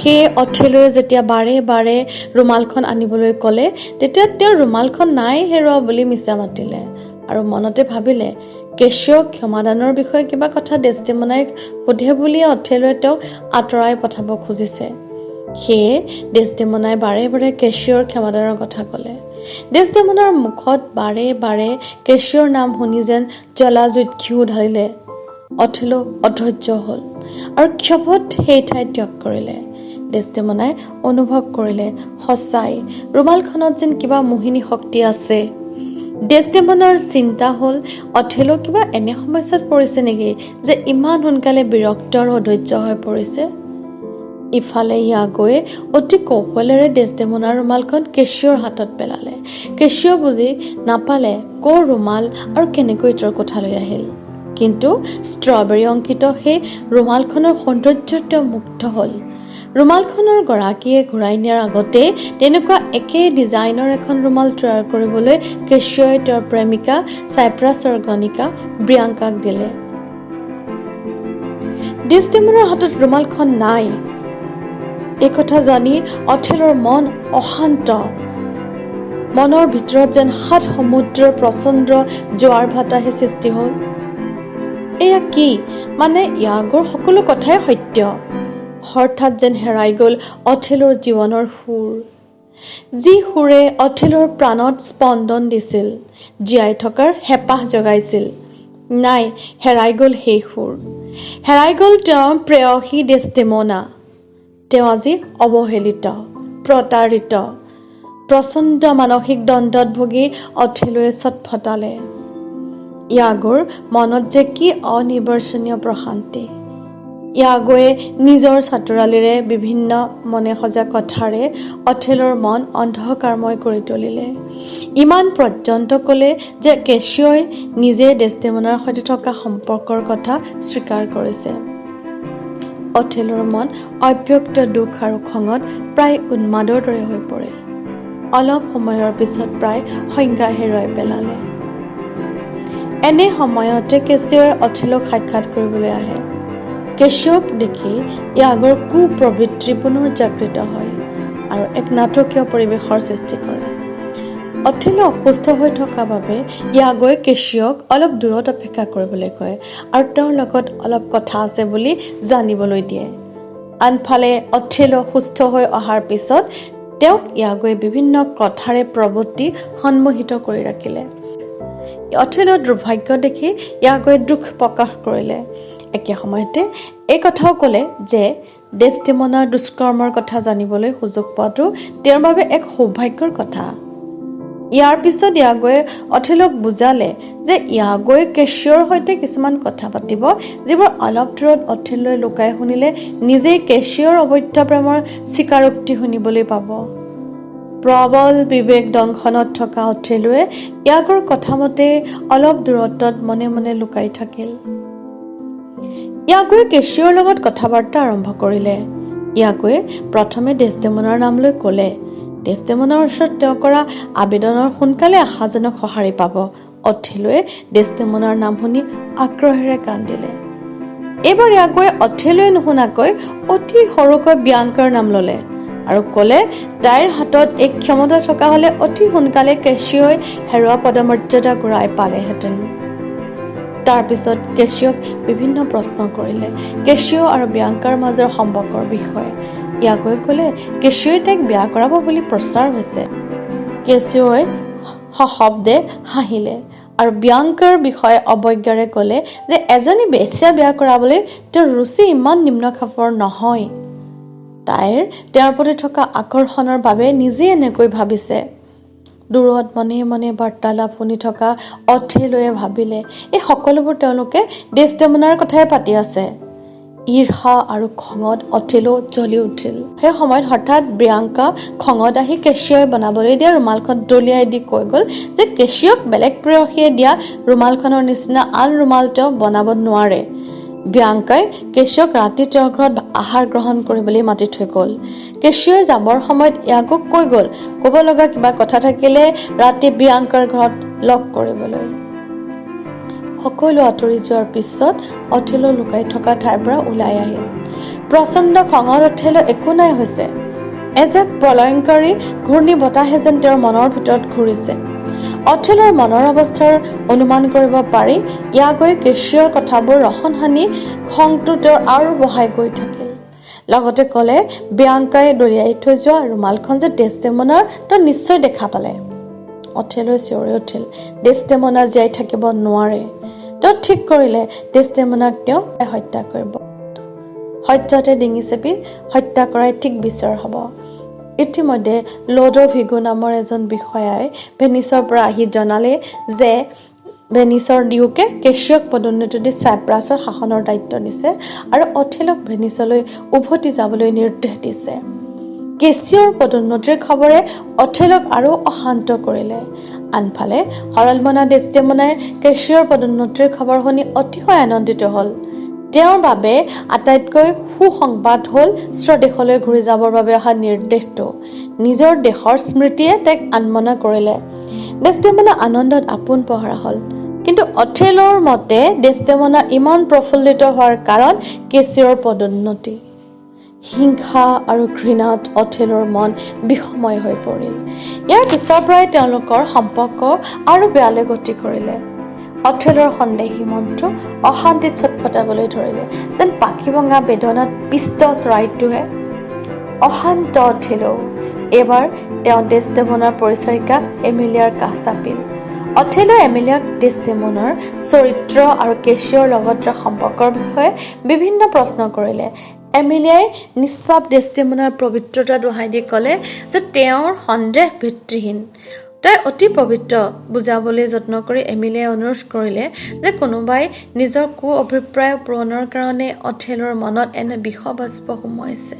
সেয়ে অথেলোৱে যেতিয়া বাৰে বাৰে ৰুমালখন আনিবলৈ ক'লে তেতিয়া তেওঁ ৰুমালখন নাই হেৰুওৱা বুলি মিছা মাতিলে আৰু মনতে ভাবিলে কেছিঅক ক্ষমাদানৰ বিষয়ে কিবা কথা ডেছডেমনাই সোধে বুলিয়ে অথেলোৱে তেওঁক আঁতৰাই পঠাব খুজিছে। সেয়ে ডেছডেমনাই বাৰে বাৰে কেছিঅৰ ক্ষমাদানৰ কথা ক'লে। ডেছডেমনাৰ মুখত বাৰে বাৰে কেছিঅৰ নাম শুনি যেন জ্বলা জুইত ঘিউ ঢালিলে। অথেলো অধৈৰ্য হ'ল আৰু ক্ষোভত সেই ঠাই ত্যাগ কৰিলে। ডেছডেমনাই অনুভৱ কৰিলে সঁচাই ৰুমালখনত যেন কিবা মোহিনী শক্তি আছে। ডেছডেমনাৰ চিন্তা হ'ল অথেলো কিবা এনে সমস্যাত পৰিছে নেকি যে ইমান সোনকালে বিৰক্ত আৰু অধৈৰ্য হৈ পৰিছে। ইফালে ইয়াগোৱে অতি কৌশলেৰে ডেছডেমনাৰ ৰুমালখন কেছিঅৰ হাতত পেলালে। কেছিঅ বুজি নাপালে ক'ৰ ৰুমাল আৰু কেনেকৈ তেওঁৰ কোঠালৈ আহিল, কিন্তু ষ্ট্ৰবেৰী অংকিত সেই ৰুমালখনৰ সৌন্দৰ্যত তেওঁ মুগ্ধ হ'ল। ৰুমালখনৰ গৰাকীয়ে ঘূৰাই নিয়াৰ আগতে তেনেকুৱা একেই ডিজাইনৰ এখন ৰুমাল তৈয়াৰ কৰিবলৈ কেছিঅই তেওঁৰ প্ৰেমিকা চাইপ্ৰাছৰ গণিকা ব্ৰিয়াংকাক দিলে। ডেছডেমনাৰ হাতত ৰুমালখন নাই এই কথা জানি অথেলোৰ মন অশান্ত। মনৰ ভিতৰত যেন ৭ সমুদ্ৰৰ প্ৰচণ্ড জোৱাৰ ভাটাহে সৃষ্টি হ'ল। এয়া কি, মানে ইয়াগোৰ সকলো কথাই সত্য। হঠাৎ যেন হেৰাই গ'ল অথেলোৰ জীৱনৰ সুৰ, যি সুৰে অথেলোৰ প্ৰাণত স্পন্দন দিছিল, জীয়াই থকাৰ হেঁপাহ জগাইছিল। নাই, হেৰাই গ'ল সেই সুৰ। হেৰাই গ'ল তেওঁৰ প্ৰেয়সী ডেছডেমনা। তেওঁ আজি অৱহেলিত, প্ৰতাৰিত। প্ৰচণ্ড মানসিক দ্বন্দ্বত ভুগি অথেলোৱে ছটফটালে। ইয়াগোৰ মনত যে কি অনিৰ্বচনীয় প্ৰশান্তি। ইয়াগোৱে নিজৰ চাতুৰালিৰে বিভিন্ন মনে সজা কথাৰে অথেলোৰ মন অন্ধকাৰময় কৰি তুলিলে। ইমান পৰ্যন্ত ক'লে যে কেছিঅই নিজে ডেছডেমনাৰ সৈতে থকা সম্পৰ্কৰ কথা স্বীকাৰ কৰিছে। অথেলোৰ মন অব্যক্ত দুখ আৰু খঙত প্ৰায় উন্মাদৰ দৰে হৈ পৰিল। অলপ সময়ৰ পিছত প্ৰায় সংজ্ঞা হেৰুৱাই পেলালে। এনে সময়তে কেছিঅই অথেলোক সাক্ষাৎ কৰিবলৈ আহে। কেছিঅক দেখি ইয়াগোৰ কুপ্ৰবৃত্তি পুনৰ জাগৃত হয় আৰু এক নাটকীয় পৰিৱেশৰ সৃষ্টি কৰে। অথেলো অসুস্থ হৈ থকা বাবে ইয়াগোৱে কেছিঅক অলপ দূৰত অপেক্ষা কৰিবলৈ কয় আৰু তেওঁৰ লগত অলপ কথা আছে বুলি জানিবলৈ দিয়ে। আনফালে অথেলো সুস্থ হৈ অহাৰ পিছত তেওঁক ইয়াগোৱে বিভিন্ন কথাৰে প্ৰৱৰ্তি সন্মোহিত কৰি ৰাখিলে। অথেলোৰ দুৰ্ভাগ্য দেখি ইয়াগোৱে দুখ প্ৰকাশ কৰিলে। একে সময়তে এই কথাও ক'লে যে ডেছটিমনাৰ দুষ্কৰ্মৰ কথা জানিবলৈ সুযোগ পোৱাটো তেওঁৰ বাবে এক সৌভাগ্যৰ কথা। ইয়াৰ পিছত ইয়াগোৱে অথেলক বুজালে যে ইয়াগোৱে কেচিঅ'ৰ সৈতে কিছুমান কথা পাতিব, যিবোৰ অলপ দূৰত অথেলই লুকাই শুনিলে নিজেই কেচিঅ'ৰ অবৈধ প্ৰেমৰ স্বীকাৰোক্তি শুনিবলৈ পাব। প্ৰবল বিবেক দংশনত থকা অথেলুৱে ইয়াগোৰ কথামতে অলপ দূৰত্বত মনে মনে লুকাই থাকিল। ইয়াগোৱে কেচিঅ'ৰ লগত কথা বাৰ্তা আৰম্ভ কৰিলে। ইয়াগোৱে প্ৰথমে ডেছডেমনাৰ নাম লৈ ক'লে। ডেছডেমনাৰ ওচৰত তেওঁ কৰা আবেদনৰ সোনকালে আশাজনক সঁহাৰি পাব। অথেলুৱে ডেছডেমনাৰ নাম শুনি আগ্ৰহেৰে কাণ দিলে। এইবাৰ ইয়াগোৱে অথেলুৱে নুশুনাকৈ অতি সৰুকৈ বিয়াংকাৰ নাম ল'লে আৰু ক'লে তাইৰ হাতত এই ক্ষমতা থকা হ'লে অতি সোনকালে কেচিঅ'ই হেৰুৱা পদমৰ্যাদা ঘূৰাই পালেহেঁতেন। তাৰপিছত কেচিঅ'ক বিভিন্ন প্ৰশ্ন কৰিলে কেচিঅ' আৰু বিয়াংকাৰ মাজৰ সম্পৰ্কৰ বিষয়ে। ইয়াগোৱে ক'লে কেচিঅ'ই তাইক বিয়া কৰাব বুলি প্ৰচাৰ হৈছে। কেচিঅ'ই সশব্দে হাঁহিলে আৰু বিয়াংকাৰ বিষয়ে অৱজ্ঞাৰে ক'লে যে এজনী বেশ্যা বিয়া কৰাবলৈ তেওঁৰ ৰুচি ইমান নিম্ন খাপৰ নহয়। তাইৰ তেওঁৰ প্ৰতি থকা আকৰ্ষণৰ বাবে নিজেই এনেকৈ ভাবিছে। দূৰত মনে মনে বাৰ্তালাপ শুনি থকা অথেলুৱে ভাবিলে এই সকলোবোৰ তেওঁলোকে ডেছডেমনাৰ কথাই পাতি আছে। ঈৰ্ষা আৰু খঙত অথেলো জ্বলি উঠিল। সেই সময়ত হঠাৎ বিয়াংকা খঙত আহি কেচিঅ'ই বনাবলৈ দিয়া ৰুমালখন দলিয়াই দি কৈ গ'ল যে কেচিঅ'ক বেলেগ প্ৰেয়সীয়ে দিয়া ৰুমালখনৰ নিচিনা আন ৰুমাল তেওঁ বনাব নোৱাৰে। বিয়াংকাই কেচিঅ'ক ৰাতি তেওঁৰ ঘৰত আহাৰ গ্ৰহণ কৰিবলৈ মাতি থৈ গ'ল। কেচিঅ'ই যাবৰ সময়ত ইয়াগোক কৈ গ'ল ক'ব লগা কিবা কথা থাকিলে ৰাতি বিয়াংকাৰ ঘৰত লগ কৰিবলৈ। সকলো আঁতৰি যোৱাৰ পিছত অথেলো লুকাই থকা ঠাইৰ পৰা ওলাই আহিল। প্ৰচণ্ড খঙত অথেলো একো নাই হৈছে। এজাক প্ৰলয়ংকাৰী ঘূৰ্ণী বতাহে যেন তেওঁৰ মনৰ ভিতৰত ঘূৰিছে। অথেলোৰ মনৰ অৱস্থাৰ অনুমান কৰিব পাৰি ইয়াগোৱে কেচিঅ'ৰ কথাবোৰ ৰহণ সানি খংটো তেওঁৰ আৰু বঢ়াই গৈ থাকিল। লগতে ক'লে বিয়াংকাই দলিয়াই থৈ যোৱা ৰুমালখন যে ডেছডেমনাৰ তেওঁ নিশ্চয় দেখা পালে। অথেলোৱে চিঞৰি উঠিল ডেছডেমনা জীয়াই থাকিব নোৱাৰে। তেওঁ ঠিক কৰিলে ডেছডেমনাক তেওঁ হত্যা কৰিব। সত্যতে ডিঙি চেপি হত্যা কৰাই ঠিক বিচাৰ হ'ব। ইতিমধ্যে লডভিগো নামৰ এজন বিষয়াই ভেনিচৰ পৰা আহি জনালে যে ভেনিচৰ ডিউকে কেচিঅ'ক পদোন্নতি দি চাইপ্ৰাছৰ শাসনৰ দায়িত্ব দিছে আৰু অথেলক ভেনিচলৈ উভতি যাবলৈ নিৰ্দেশ দিছে। কেচিঅ'ৰ পদোন্নতিৰ খবৰে অথেলক আৰু অশান্ত কৰিলে। আনফালে সৰলমনা ডেছডেমনাই কেচিঅ'ৰ পদোন্নতিৰ খবৰ শুনি অতিশয় আনন্দিত হ'ল। তেওঁৰ বাবে আটাইতকৈ সুসংবাদ হ'ল স্বদেশলৈ ঘূৰি যাবৰ বাবে অহা নিৰ্দেশটো। নিজৰ দেশৰ স্মৃতিয়ে তাইক আনমনা কৰিলে। ডেছডেমনা আনন্দত আপোন পহৰা হ'ল। কিন্তু অথেলোৰ মতে ডেছডেমনা ইমান প্ৰফুল্লিত হোৱাৰ কাৰণ কেচিঅ'ৰ পদোন্নতি। হিংসা আৰু ঘৃণাত অথেলোৰ মন বিষময় হৈ পৰিল। ইয়াৰ পিছৰ পৰাই তেওঁলোকৰ সম্পৰ্ক আৰু বেয়ালৈ গতি কৰিলে। অথেলোৰ সন্দেহী মনটো অশান্তিত ছটফটাবলৈ ধৰিলে, যেন পাখি ভঙা বেদনাত পিষ্ট চৰাইটোহে। অশান্ত অথেলো। এইবাৰ তেওঁ ডেছডেমনাৰ পৰিচাৰিকা এমিলিয়াৰ কাষ চাপিল। অথেলোৱে এমিলিয়াক ডেছডেমনাৰ চৰিত্ৰ আৰু কেচিঅ'ৰ লগত সম্পৰ্কৰ বিষয়ে বিভিন্ন প্ৰশ্ন কৰিলে। এমিলিয়াই নিষ্পাপ ডেছডেমনাৰ পবিত্ৰতা দোহাই দি ক'লে যে তেওঁৰ সন্দেহ ভিত্তিহীন। তাই অতি পবিত্ৰ বুজাবলৈ যত্ন কৰি এমিলিয়াই অনুৰোধ কৰিলে যে কোনোবাই নিজৰ কু অভিপ্ৰায় পূৰণৰ কাৰণে অথেলোৰ মনত এনে বিষবাষ্প সুমুৱাইছে।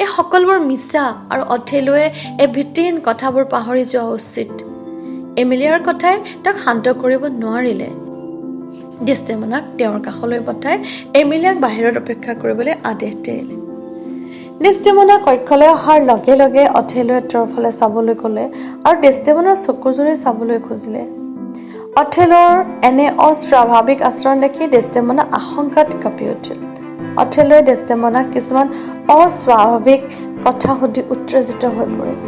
এই সকলোবোৰ মিছা আৰু অথেলোৱে এই ভিত্তিহীন কথাবোৰ পাহৰি যোৱা উচিত। এমিলিয়াৰ কথাই তাক শান্ত কৰিব নোৱাৰিলে। ডেছডেমনাক তেওঁৰ কাষলৈ পঠাই এমিলিয়াক বাহিৰত অপেক্ষা কৰিবলৈ আদেশ দিলে। ডেছডেমনা কক্ষলৈ অহাৰ লগে লগে অথেলোৱে তেওঁৰ ফালে চাবলৈ ক'লে আৰু ডেছডেমনাৰ চকুজুৰি চাবলৈ খুজিলে। অথেলোৰ এনে অস্বাভাৱিক আচৰণ দেখি ডেছডেমনা আশংকাত কঁপি উঠিল। অথেলোৱে ডেছডেমনাক কিছুমান অস্বাভাৱিক কথা সুধি উত্তেজিত হৈ পৰিল।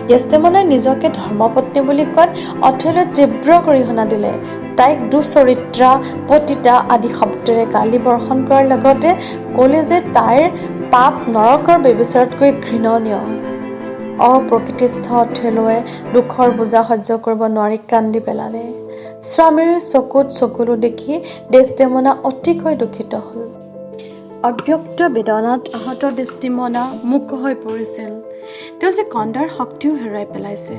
ডেছডেমনাই নিজকে ধৰ্মপত্নী বুলি কোৱাত অথেলোৱে তীব্ৰ গৰিহণা দিলে। তাইক দুচৰিত্ৰা, পতিতা আদি শব্দৰে গালি বৰ্ষণ কৰাৰ লগতে ক'লে যে তাইৰ পাপ নৰকৰ ব্যভিচাৰতকৈ ঘৃণনীয়। অপ্ৰকৃতিস্থ অথেলোৱে দুখৰ বোজা সহ্য কৰিব নোৱাৰি কান্দি পেলালে। স্বামীৰ চকুত চকুলো দেখি ডেছডেমনা অতিকৈ দুখিত হ'ল। অব্যক্ত বেদনাত আহত ডেষ্টিমনা মুখ হৈ পৰিছিল। তেওঁ যে কন্দাৰ শক্তিও হেৰাই পেলাইছে।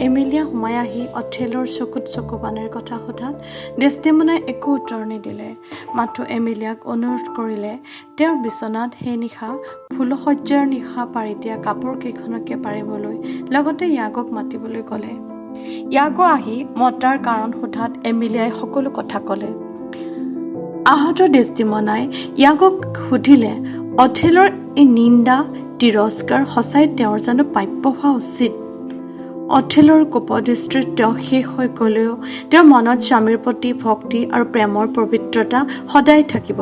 এমিলিয়া সোমাই আহি অথেলৰ চকুত চকু পানীৰ কথা সোধাত ডেষ্টিমনাই একো উত্তৰ নিদিলে। মাথো এমিলিয়াক অনুৰোধ কৰিলে তেওঁৰ বিচনাত সেই নিশা ফুলসজ্জাৰ নিশা পাৰি দিয়া কাপোৰ কেইখনকে পাৰিবলৈ, লগতে ইয়াগক মাতিবলৈ ক'লে। ইয়াগো আহি মতাৰ কাৰণ সোধাত এমিলিয়াই সকলো কথা ক'লে। আহত ডেষ্টিমনাই ইয়াগক সুধিলে অথেলৰ এই নিন্দা তিৰস্কাৰ সঁচাই তেওঁৰ জানো প্ৰাপ্য হোৱা উচিত? অথেলৰ কোপদৃষ্টিত তেওঁ শেষ হৈ গ'লেও তেওঁৰ মনত স্বামীৰ প্ৰতি ভক্তি আৰু প্ৰেমৰ পবিত্ৰতা সদায় থাকিব।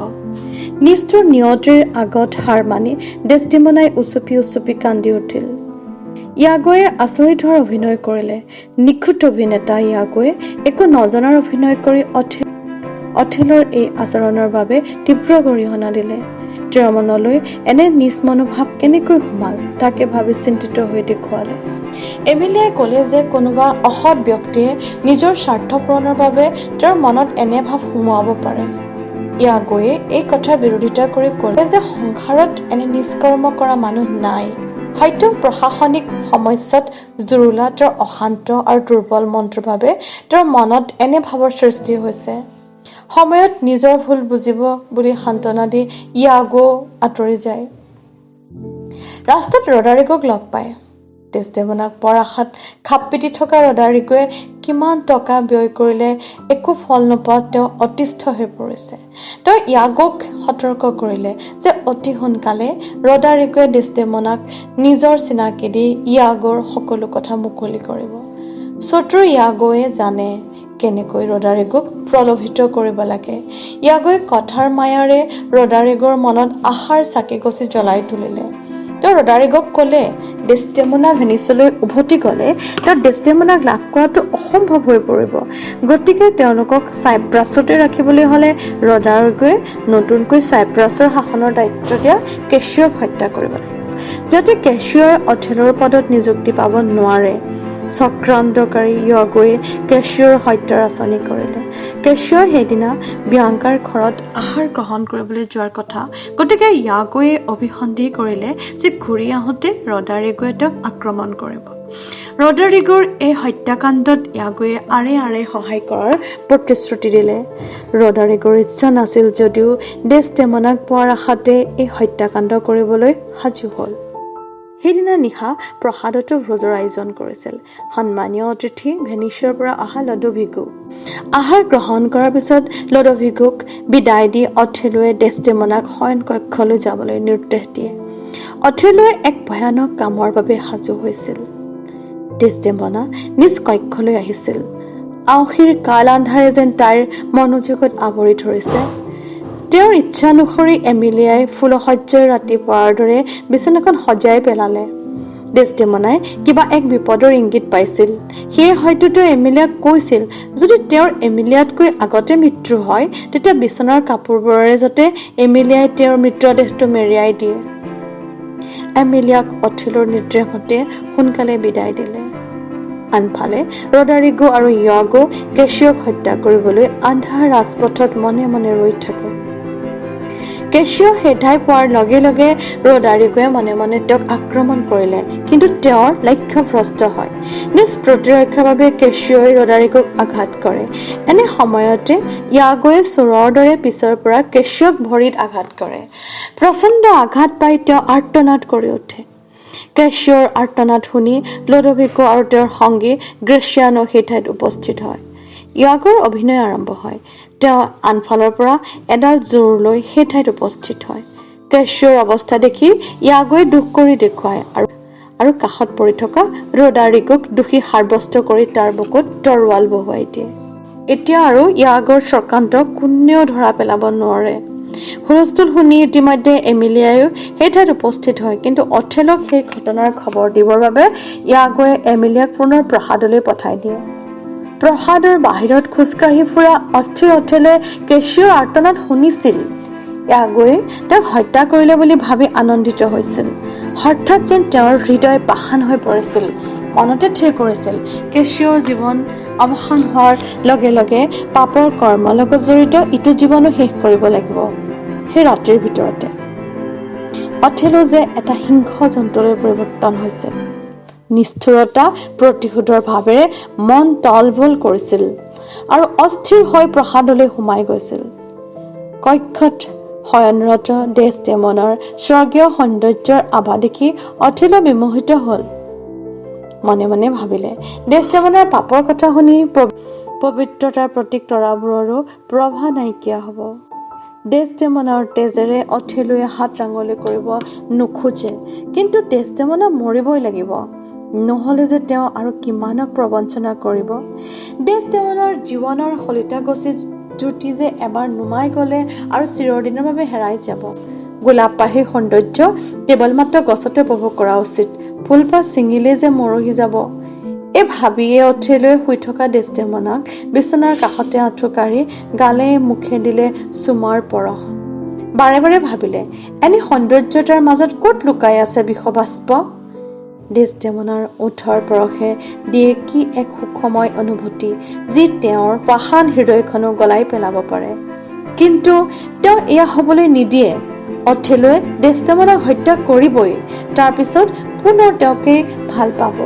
নিষ্ঠুৰ নিয়তিৰ আগত হাৰ মানি ডেষ্টিমনাই উচুপি উচুপি কান্দি উঠিল। ইয়াগোৱে আচৰিত হোৱাৰ অভিনয় কৰিলে। নিখুঁত অভিনেতা ইয়াগোৱে একো নজনাৰ অভিনয় কৰি অথেলৰ এই আচৰণৰ বাবে তীব্ৰ গৰিহণা দিলে। তেওঁৰ মনলৈ এনে নিজ মনোভাৱ কেনেকৈ সোমাল তাকে ভাবি চিন্তিত হৈ দেখুৱালে। এমিলিয়াই ক'লে যে কোনোবা অসৎ ব্যক্তিয়ে নিজৰ স্বাৰ্থ পূৰণৰ বাবে তেওঁৰ মনত এনে ভাৱ সোমোৱাব পাৰে। ইয়াগোৱে এই কথাৰ বিৰোধিতা কৰি ক'লে যে সংসাৰত এনে নিষ্কৰ্ম কৰা মানুহ নাই। হয়তো প্ৰশাসনিক সমস্যাত জুৰুলা তেওঁৰ অশান্ত আৰু দুৰ্বল মনটোৰ বাবে তেওঁৰ মনত এনে ভাৱৰ সৃষ্টি হৈছে। সময়ত নিজৰ ভুল বুজিব বুলি সান্তনা দি ইয়াগো আঁতৰি যায়। ৰাস্তাত ৰডাৰিগক লগ পায়। ডেষ্টিমনাক পৰ আশাত খাপ পিটি থকা ৰডাৰিগোৱে কিমান টকা ব্যয় কৰিলে একো ফল নোপোৱাত তেওঁ অতিষ্ঠ হৈ পৰিছে। তেওঁ ইয়াগোক সতৰ্ক কৰিলে যে অতি সোনকালে ৰডাৰিগোৱে ডেষ্টিমনাক নিজৰ চিনাকি দি ইয়াগোৰ সকলো কথা মুকলি কৰিব। চতুৰ ইয়াগোৱে জানে কেনেকৈ ৰডাৰিগোক প্ৰলোভিত কৰিব লাগে। ইয়াগোৱে কথাৰ মায়াৰে ৰডাৰিগোৰ মনত আশাৰ চাকি গছি জ্বলাই তুলিলে। তেওঁ ৰডাৰিগক ক'লে ডেষ্টিমনা ভেনিচলৈ উভতি গ'লে তেওঁ ডেষ্টিমনাক লাভ কৰাটো অসম্ভৱ হৈ পৰিব। গতিকে তেওঁলোকক চাইপ্ৰাছতে ৰাখিবলৈ হ'লে ৰডাৰিগোৱে নতুনকৈ চাইপ্ৰাছৰ শাসনৰ দায়িত্ব দিয়া কেছিঅক হত্যা কৰিব লাগিব, যাতে কেছিঅই অথেলৰ পদত নিযুক্তি পাব নোৱাৰে। চক্ৰান্তকাৰী ইয়াগোৱে কেছিঅৰ হত্যাৰ আঁচনি কৰিলে। কেছিঅই সেইদিনা বিয়াংকাৰ ঘৰত আহাৰ গ্ৰহণ কৰিবলৈ যোৱাৰ কথা। গতিকে ইয়াগোৱে অভিসন্ধি কৰিলে যে ঘূৰি আহোঁতে ৰডাৰিগোৱে তেওঁক আক্ৰমণ কৰিব। ৰডাৰিগোৰ এই হত্যাকাণ্ডত ইয়াগোৱে আৰে আৰে সহায় কৰাৰ প্ৰতিশ্ৰুতি দিলে। ৰডাৰিগোৰ ইচ্ছা নাছিল যদিও ডেষ্টিমনাক পোৱাৰ আশাতে এই হত্যাকাণ্ড কৰিবলৈ সাজু হ'ল। সেইদিনা নিশা প্ৰসাদতো ভোজৰ আয়োজন কৰিছিল সন্মানীয় অতিথি ভেনিচৰ পৰা অহা লডোভিগো। আহাৰ গ্ৰহণ কৰাৰ পিছত লডোভিগোক বিদায় দি অথেলোৱে ডেষ্টিমনাক শয়ন কক্ষলৈ যাবলৈ নিৰ্দেশ দিয়ে। অথেলোৱে এক ভয়ানক কামৰ বাবে সাজু হৈছিল। ডেষ্টিমনা নিজ কক্ষলৈ আহিছিল। আঁউসীৰ কাল আন্ধাৰে যেন তাইৰ মনোযোগত আৱৰি ধৰিছে। তেওঁৰ ইচ্ছানুসৰি এমিলিয়াই ফুলসজ্জাৰ ৰাতি পৰাৰ দৰে বিচনাখন সজাই পেলালে। ডেষ্টিমনাই কিবা এক বিপদৰ ইংগিত পাইছিল। সেয়ে হয়তো তেওঁ এমিলিয়াক কৈছিল যদি তেওঁৰ এমিলিয়াতকৈ আগতে মৃত্যু হয় তেতিয়া বিচনাৰ কাপোৰবোৰেৰে যাতে এমিলিয়াই তেওঁৰ মৃতদেহটো মেৰিয়াই দিয়ে। এমিলিয়াক অথেলৰ নিৰ্দেশ মতে সোনকালে বিদায় দিলে। আনফালে ৰডাৰিগো আৰু ইয়াগো কেছিঅক হত্যা কৰিবলৈ আন্ধাৰ ৰাজপথত মনে মনে ৰৈ থাকে। কেছিঅ সেই ঠাই পোৱাৰ লগে লগে ৰডাৰিগোৱে মনে মনে তেওঁক আক্ৰমণ কৰিলে, কিন্তু তেওঁৰ লক্ষ্য ভ্ৰষ্ট হয়। নিজ প্ৰতিৰক্ষাৰ বাবে কেছিঅই ৰডাৰিগোক আঘাত কৰে। এনে সময়তে ইয়াগোৱে চোৰৰ দৰে পিছৰ পৰা কেছিঅক ভৰিত আঘাত কৰে। প্ৰচণ্ড আঘাত পাই তেওঁ আৰ্তনাদ কৰি উঠে। কেছিঅৰ আৰ্তনাদ শুনি লডোভিগো আৰু তেওঁৰ সংগী গ্ৰেচিয়ানো সেই ঠাইত উপস্থিত হয়। ইয়াগোৰ অভিনয় আৰম্ভ হয়। তেওঁ আনফালৰ পৰা এডাল জোৰ লৈ সেই ঠাইত উপস্থিত হয়। কেছিঅৰ অৱস্থা দেখি ইয়াগোৱে দুখ কৰি দেখুৱায় আৰু কাষত পৰি থকা ৰডাৰিগোক দোষী সাব্যস্ত কৰি তাৰ বুকুত তৰোৱাল বহুৱাই দিয়ে। এতিয়া আৰু ইয়াগোৰ চক্ৰান্তক কোনেও ধৰা পেলাব নোৱাৰে। হুলস্থুল শুনি ইতিমধ্যে এমিলিয়াইও সেই ঠাইত উপস্থিত হয়, কিন্তু অথেলক সেই ঘটনাৰ খবৰ দিবৰ বাবে ইয়াগোৱে এমিলিয়াক পুনৰ প্ৰসাদলৈ পঠাই দিয়ে। প্ৰসাদৰ বাহিৰত খোজকাঢ়ি ফুৰা অস্থিৰ অথেলোৱে কেছিঅৰ আৰ্তনাদ শুনিছিল। ইয়াগোৱে তেওঁক হত্যা কৰিলে বুলি ভাবি আনন্দিত হৈছিল। হঠাৎ যেন তেওঁৰ হৃদয় পাষাণ হৈ পৰিছিল। মনতে থিৰ কৰিছিল কেছিঅৰ জীৱন অৱসান হোৱাৰ লগে লগে পাপৰ কৰ্মৰ লগত জড়িত ইটো জীৱনো শেষ কৰিব লাগিব। সেই ৰাতিৰ ভিতৰতে অথেলো যে এটা সিংহ জন্তুলৈ পৰিৱৰ্তন হৈছে। নিষ্ঠুৰতা প্ৰতিশোধৰ ভাৱেৰে মন তলভল কৰিছিল আৰু অস্থিৰ হৈ প্ৰসাদলৈ সোমাই গৈছিল। কক্ষত শয়নৰত ডেছডেমনাৰ স্বৰ্গীয় সৌন্দৰ্যৰ আভা দেখি অথেলো বিমোহিত হ'ল। মনে মনে ভাবিলে, ডেছডেমনাৰ পাপৰ কথা শুনি পবিত্ৰতাৰ প্ৰতীক তৰাবোৰৰো প্ৰভা নাইকিয়া হ'ব। ডেছডেমনাৰ তেজেৰে অথেলোৱে হাত ৰাঙলি কৰিব নোখোজে, কিন্তু ডেছডেমনা মৰিবই লাগিব, নহ'লে যে তেওঁ আৰু কিমানক প্ৰবঞ্চনা কৰিব। ডেছডেমনাৰ জীৱনৰ শলিতাগছি জুতি যে এবাৰ নুমাই গ'লে আৰু চিৰদিনৰ বাবে হেৰাই যাব। গোলাপপাহিৰ সৌন্দৰ্য কেৱল মাত্ৰ গছতে উপভোগ কৰা উচিত, ফুলপাহ ছিঙিলে যে মৰহি যাব। এই ভাবিয়ে অথেলোৱে শুই থকা ডেছডেমনাক বিচনাৰ কাষতে আঁঠু কাঢ়ি গালে মুখে দিলে চুমাৰ পৰশ। বাৰে বাৰে ভাবিলে, এনে সৌন্দৰ্যতাৰ মাজত ক'ত লুকাই আছে বিষবাষ্প। ডেছডেমনাৰ ওঠৰ পৰশে দিয়ে কি এক সুখময় অনুভূতি, যি তেওঁৰ পাষাণ হৃদয়খনো গলাই পেলাব পাৰে। কিন্তু তেওঁ এয়া হ'বলৈ নিদিয়ে। অথেলোৱে ডেছডেমনাক হত্যা কৰিবই, তাৰপিছত পুনৰ তেওঁকেই ভাল পাব।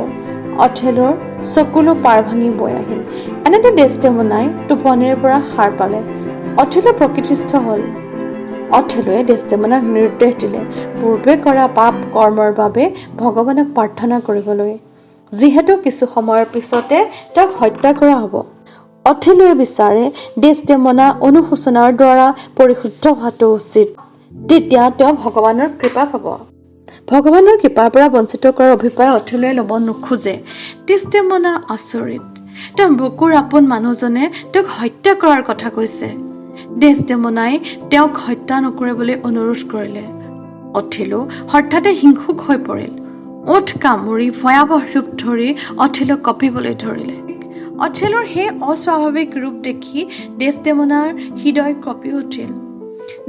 অথেলোৰ চকুলো পাৰ ভাঙি বৈ আহিল। এনেতে ডেছডেমনাই টোপনিৰ পৰা সাৰ পালে। অথেলো প্ৰকৃতিস্থ হ'ল। অথেলোৱে ডেছডেমনাক নিৰ্দেশ দিলে পূৰ্বে কৰা পাপ কৰ্মৰ বাবে ভগৱানক প্ৰাৰ্থনা কৰিবলৈ, যিহেতু কিছু সময়ৰ পিছতে তেওঁক হত্যা কৰা হ'ব। অথেলোৱে বিচাৰে ডেছডেমনা অনুশোচনাৰ দ্বাৰা পৰিশুদ্ধ হোৱাটো উচিত, তেতিয়া তেওঁ ভগৱানৰ কৃপা পাব। ভগৱানৰ কৃপাৰ পৰা বঞ্চিত কৰাৰ অভিপ্ৰায় অথেলোৱে ল'ব নোখোজে। ডেছডেমনা আচৰিত, তেওঁৰ বুকুৰ আপোন মানুহজনে তেওঁক হত্যা কৰাৰ কথা কৈছে। ডেছডেমনাই তেওঁক হত্যা নকৰিবলৈ অনুৰোধ কৰিলে। অথেলো হঠাতে হিংসুক হৈ পৰিল। ওঠ কামুৰি ভয়াৱহ ৰূপ ধৰি অথেলো কঁপিবলৈ ধৰিলে। অথেলোৰ সেই অস্বাভাৱিক ৰূপ দেখি ডেছডেমনাৰ হৃদয় কঁপি উঠিল।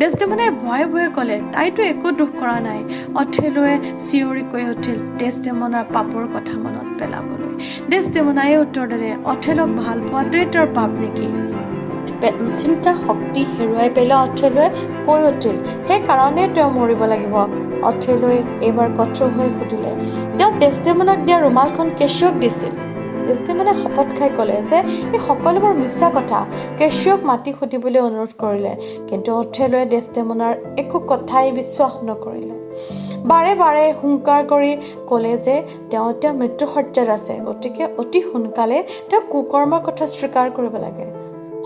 ডেছডেমনাই ভয়ে ভয়ে ক'লে, তাইতো একো দোষ কৰা নাই। অথেলোৱে চিঞৰি কৈ উঠিল ডেছডেমনাৰ পাপৰ কথা মনত পেলাবলৈ। ডেছডেমনাই উত্তৰ দিলে, অথেলোক ভাল পোৱাটোৱে তেওঁৰ পাপ নেকি? চিন্তা শক্তি হেৰুৱাই পেলাই অথেলোৱে কৈ উঠিল, সেই কাৰণে তেওঁ মৰিব লাগিব। অথেলোৱে এইবাৰ কঠোৰ হৈ সুধিলে, তেওঁ ডেছডেমনাক দিয়া ৰুমালখন কেচিয়ক দিছিল। ডেছডেমনাই শপত খাই ক'লে যে এই সকলোবোৰ মিছা কথা। কেচিয়ক মাতি সুধিবলৈ অনুৰোধ কৰিলে, কিন্তু অথেলোৱে ডেছডেমনাৰ একো কথাই বিশ্বাস নকৰিলে। বাৰে বাৰে হুংকাৰ কৰি ক'লে যে তেওঁ এতিয়া মৃত্যুসজ্জাত আছে, গতিকে অতি সোনকালে তেওঁ কুকৰ্মৰ কথা স্বীকাৰ কৰিব লাগে।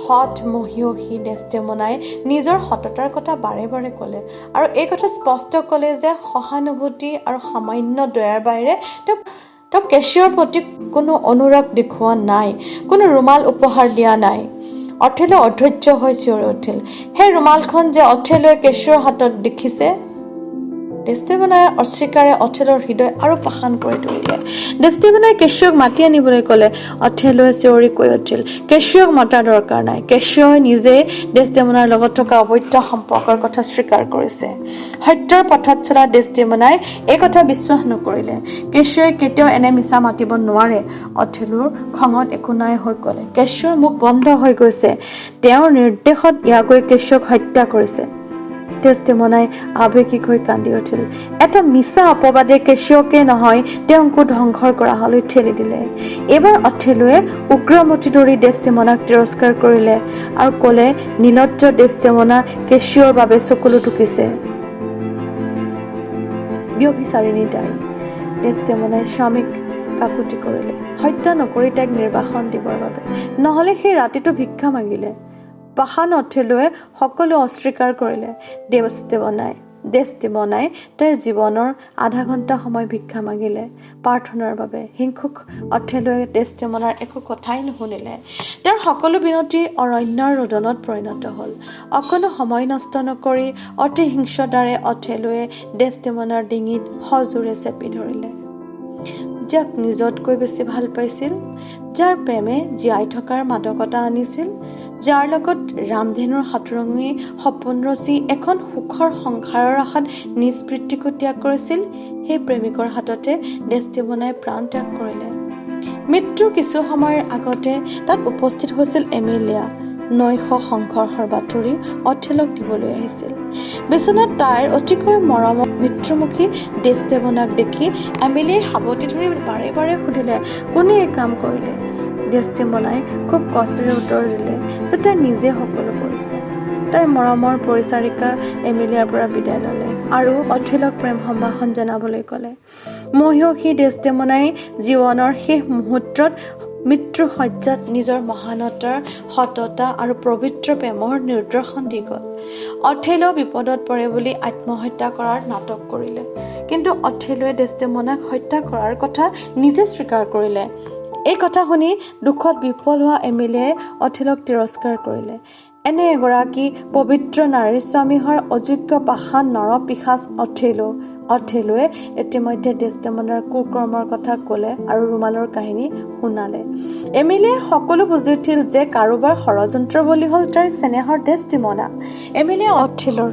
সৎ মহিয়সী ডেছডেমনাই নিজৰ সততাৰ কথা বাৰে বাৰে ক'লে আৰু এই কথা স্পষ্ট ক'লে যে সহানুভূতি আৰু সামান্য দয়াৰ বাহিৰে তেওঁ কেচিয়ৰ প্ৰতি কোনো অনুৰাগ দেখুওৱা নাই, কোনো ৰুমাল উপহাৰ দিয়া নাই। অথেলো অধৈৰ্য হৈ চিঞৰি উঠিল, সেই ৰুমালখন যে অথেলোৱে কেচিয়ৰ হাতত দেখিছে। ডেছডেমনাৰ অস্বীকাৰে অথেলোৰ হৃদয় আৰু পাষাণ কৰি তুলিলে। ডেছডেমনাই কেচিয়ক মাতি আনিবলৈ ক'লে। অথেলোৱে চিঞৰি কৈ উঠিল, কেচিয়ক মতাৰ দৰকাৰ নাই। কেচিয়ই নিজেই ডেছডেমনাৰ লগত থকা অবৈধ সম্পৰ্কৰ কথা স্বীকাৰ কৰিছে। সত্যৰ পথত চলা ডেছডেমনাই এই কথা বিশ্বাস নকৰিলে। কেচিয়ই কেতিয়াও এনে মিছা মাতিব নোৱাৰে। অথেলোৰ খঙত একো নাই হৈ ক'লে, কেচিয়ৰ মুখ বন্ধ হৈ গৈছে, তেওঁৰ নিৰ্দেশত ইয়াকৈ কেচিয়ক হত্যা কৰিছে। ডেছডেমনাই আৱেগিক হৈ কান্দি উঠিল। এটা মিছা অপবাদে কেচিয়কে নহয় তেওঁকো ধ্বংসৰ গৰাহলৈ ঠেলি দিলে। এইবাৰ অথেলোৱে উগ্ৰমতি ধৰি ডেছডেমনাক তিৰস্কাৰ কৰিলে আৰু ক'লে, নিলজ্জ ডেছডেমনা কেচিয়ৰ বাবে চকুলো টুকিছে। ব্যভিচাৰিণী তাই। ডেছডেমনাই স্বামীক কাকুতি কৰিলে, হত্যা নকৰি তাইক নিৰ্বাসন দিবৰ বাবে, নহ'লে সেই ৰাতিটো ভিক্ষা মাগিলে। পাষাণ অথেলোৱে সকলো অস্বীকাৰ কৰিলে। ডেছডেমনাই তাইৰ জীৱনৰ আধা ঘণ্টা সময় ভিক্ষা মাগিলে প্ৰাৰ্থনাৰ বাবে। হিংসুক অথেলোৱে ডেছডেমনাৰ একো কথাই নুশুনিলে। তেওঁৰ সকলো বিনতি অৰণ্যৰ ৰোদনত পৰিণত হ'ল। অকণো সময় নষ্ট নকৰি অতি হিংস্ৰতাৰে অথেলোৱে ডেছডেমনাৰ ডিঙিত সজোৰে চেপি ধৰিলে। যাক নিজতকৈ বেছি ভাল পাইছিল, যাৰ প্ৰেমে জীয়াই থকাৰ মাদকতা আনিছিল, যাৰ লগত ৰামধেনুৰ সাতৰঙী সপোন ৰচি এখন সুখৰ সংসাৰৰ আশাত নিজ পিতৃকো ত্যাগ কৰিছিল, সেই প্ৰেমিকৰ হাততে ডেছডেমনাই প্ৰাণ ত্যাগ কৰিলে। মৃত্যুৰ কিছু সময়ৰ আগতে তাত উপস্থিত হৈছিল এমিলিয়া। নৈশ সংঘৰ্ষৰ বাতৰি অথেলক দিবলৈ আহিছিল। বিচনাত তাইৰ অতিকৈ মৰমৰ মিত্ৰমুখী ডেছডেমনাক দেখি এমিলিয়ে সাৱটি ধৰি বাৰে বাৰে সুধিলে, কোনে এই কাম কৰিলে? ডেছডেমনাই খুব কষ্টেৰে উত্তৰ দিলে যে তাই নিজে সকলো কৰিছে। তাই মৰমৰ পৰিচাৰিকা এমিলিয়াৰ পৰা বিদায় ল'লে আৰু অথেলক প্ৰেম সম্ভাষণ জনাবলৈ ক'লে। মহিয়সী ডেছডেমনাই জীৱনৰ শেষ মুহূৰ্তত মৃত্যুসজ্জাত নিজৰ মহানতাৰ সততা আৰু পবিত্ৰ প্ৰেমৰ নিদৰ্শন দি গ'ল। অথেলো বিপদত পৰে বুলি আত্মহত্যা কৰাৰ নাটক কৰিলে, কিন্তু অথেলোৱে ডেছডেমনাক হত্যা কৰাৰ কথা নিজে স্বীকাৰ কৰিলে। এই কথা শুনি দুখত বিফল হোৱা এমিলিয়ে অথেলক তিৰস্কাৰ কৰিলে। এনে এগৰাকী পবিত্ৰ নাৰীৰ স্বামী হোৱাৰ অযোগ্য পাষাণ নৰপিশাচ অথেলোৱে ইতিমধ্যে ডেছডেমনাৰ কুকৰ্মৰ কথা ক'লে আৰু ৰুমালৰ কাহিনী শুনালে। এমিলিয়ে সকলো বুজি উঠিল যে কাৰোবাৰ ষড়যন্ত্ৰ বলি হ'ল তাইৰ চেনেহৰ ডেছডেমনা। এমিলিয়ে অথেলোৰ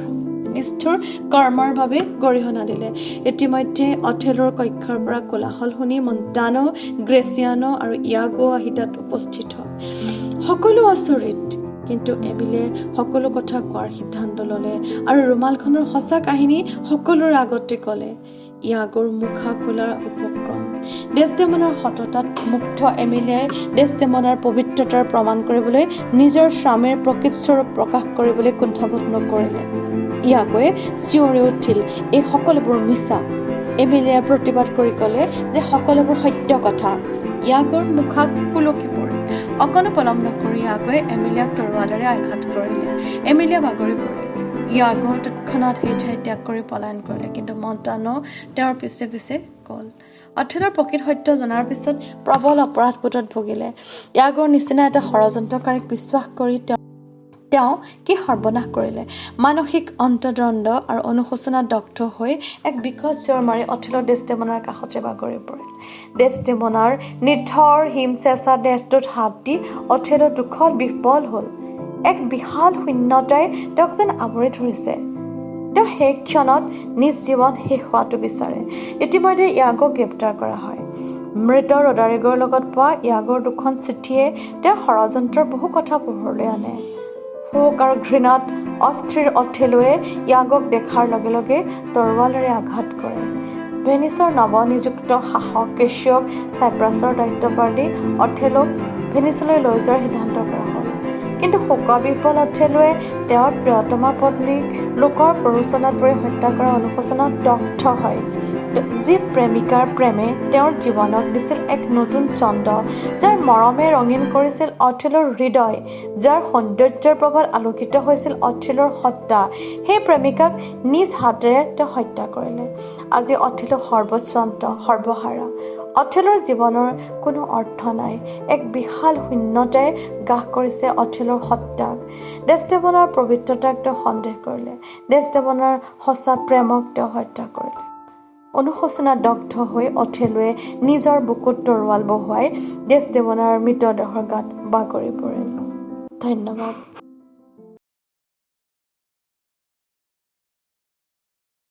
নিষ্ঠুৰ কৰ্মৰ বাবে গৰিহণা দিলে। ইতিমধ্যে অথেলোৰ কক্ষৰ পৰা কোলাহল শুনি মণ্টানো, গ্ৰেচিয়ানো আৰু ইয়াগো আহি তাত উপস্থিত হয়। সকলো আচৰিত, কিন্তু এমিলিয়ে সকলো কথা কোৱাৰ সিদ্ধান্ত ল'লে আৰু ৰুমালখনৰ সঁচা কাহিনী সকলোৰে আগতে ক'লে। ইয়াগোৰ মুখা খোলাৰ উপক্ৰম। ডেছডেমনাৰ সততাত মুগ্ধ এমিলিয়াই ডেছডেমনাৰ পবিত্ৰতাৰ প্ৰমাণ কৰিবলৈ নিজৰ স্বামীৰ প্ৰকৃত স্বৰূপ প্ৰকাশ কৰিবলৈ কুণ্ঠাবোধ নকৰিলে। ইয়াগোৱে চিঞৰি উঠিল, এই সকলোবোৰ মিছা। এমিলিয়াই প্ৰতিবাদ কৰি ক'লে যে সকলোবোৰ সত্য কথা। ইয়াগোৰ মুখা সুলকি পৰিল। অকণো পলম নকৰি ইয়াগোৱে এমিলিয়াক তৰোৱালেৰে আঘাত কৰিলে। এমিলিয়া বাগৰি পৰিল। ইয়াগো তৎক্ষণাত সেই ঠাই ত্যাগ কৰি পলায়ন কৰিলে, কিন্তু মণ্টানো তেওঁৰ পিছে পিছে গ'ল। অথেলোৰ প্ৰকৃত সত্য জনাৰ পিছত প্ৰবল অপৰাধবোধত ভুগিলে। ইয়াগোৰ নিচিনা এটা ষড়যন্ত্ৰকাৰীক বিশ্বাস কৰি তেওঁ কি সৰ্বনাশ কৰিলে। মানসিক অন্তৰ্দ্বন্দ্ব আৰু অনুশোচনাত দগ্ধ হৈ এক বিকট চিঞৰ মাৰি অথেলো ডেছডেমনাৰ কাষতে বাগৰি পৰিল। ডেছডেমনাৰ নিথৰ হিমচেঁচা দেহটোত হাত দি অথেলো দুখত বিফল হ'ল। এক বিশাল শূন্যতাই তেওঁক যেন আৱৰি ধৰিছে। তেওঁ সেই ক্ষণত নিজ জীৱন শেষ হোৱাটো বিচাৰে। ইতিমধ্যে ইয়াগোক গ্ৰেপ্তাৰ কৰা হয়। মৃত ৰডাৰিগৰ লগত পোৱা ইয়াগোৰ দুখন চিঠিয়ে তেওঁৰ ষড়যন্ত্ৰৰ বহু কথা পোহৰলৈ আনে। শোক আৰু ঘৃণাত অস্থিৰ অথেলোৱে ইয়াগোক দেখাৰ লগে লগে তৰোৱালেৰে আঘাত কৰে। ভেনিচৰ নৱনিযুক্ত শাসক কেছিয়ক চাইপ্ৰাছৰ দায়িত্বভাৰ দি অথেলোক ভেনিচলৈ লৈ যোৱাৰ সিদ্ধান্ত কৰা হ'ল। কিন্তু শোকবিহ্বল অথেলোৱে তেওঁৰ প্ৰিয়তমা পত্নীক লোকৰ প্ৰৰোচনাত পৰি হত্যা কৰাৰ অনুশোচনাত দগ্ধ হয়। যি প্ৰেমিকাৰ প্ৰেমে তেওঁৰ জীৱনক দিছিল এক নতুন চন্দ, যাৰ মৰমে ৰঙীন কৰিছিল অথেলোৰ হৃদয়, যাৰ সৌন্দৰ্যৰ প্ৰভাত আলোকিত হৈছিল অথেলোৰ সত্তা, সেই প্ৰেমিকাক নিজ হাতেৰে তেওঁ হত্যা কৰিলে। আজি অথেলো সৰ্বস্বান্ত, সৰ্বহাৰা। অথেলোৰ জীৱনৰ কোনো অৰ্থ নাই। এক বিশাল শূন্যতাই গ্ৰাস কৰিছে অথেলোৰ সত্তাক। ডেছডেমনাৰ পবিত্ৰতাক তেওঁ সন্দেহ কৰিলে। ডেছডেমনাৰ সঁচা প্ৰেমক তেওঁ হত্যা কৰিলে। অনুশোচনাত দগ্ধ হৈ অথেলোৱে নিজৰ বুকুত তৰোৱাল বহুৱাই ডেছডেমনাৰ মৃতদেহৰ গাত বাগৰি পৰিল। ধন্যবাদ।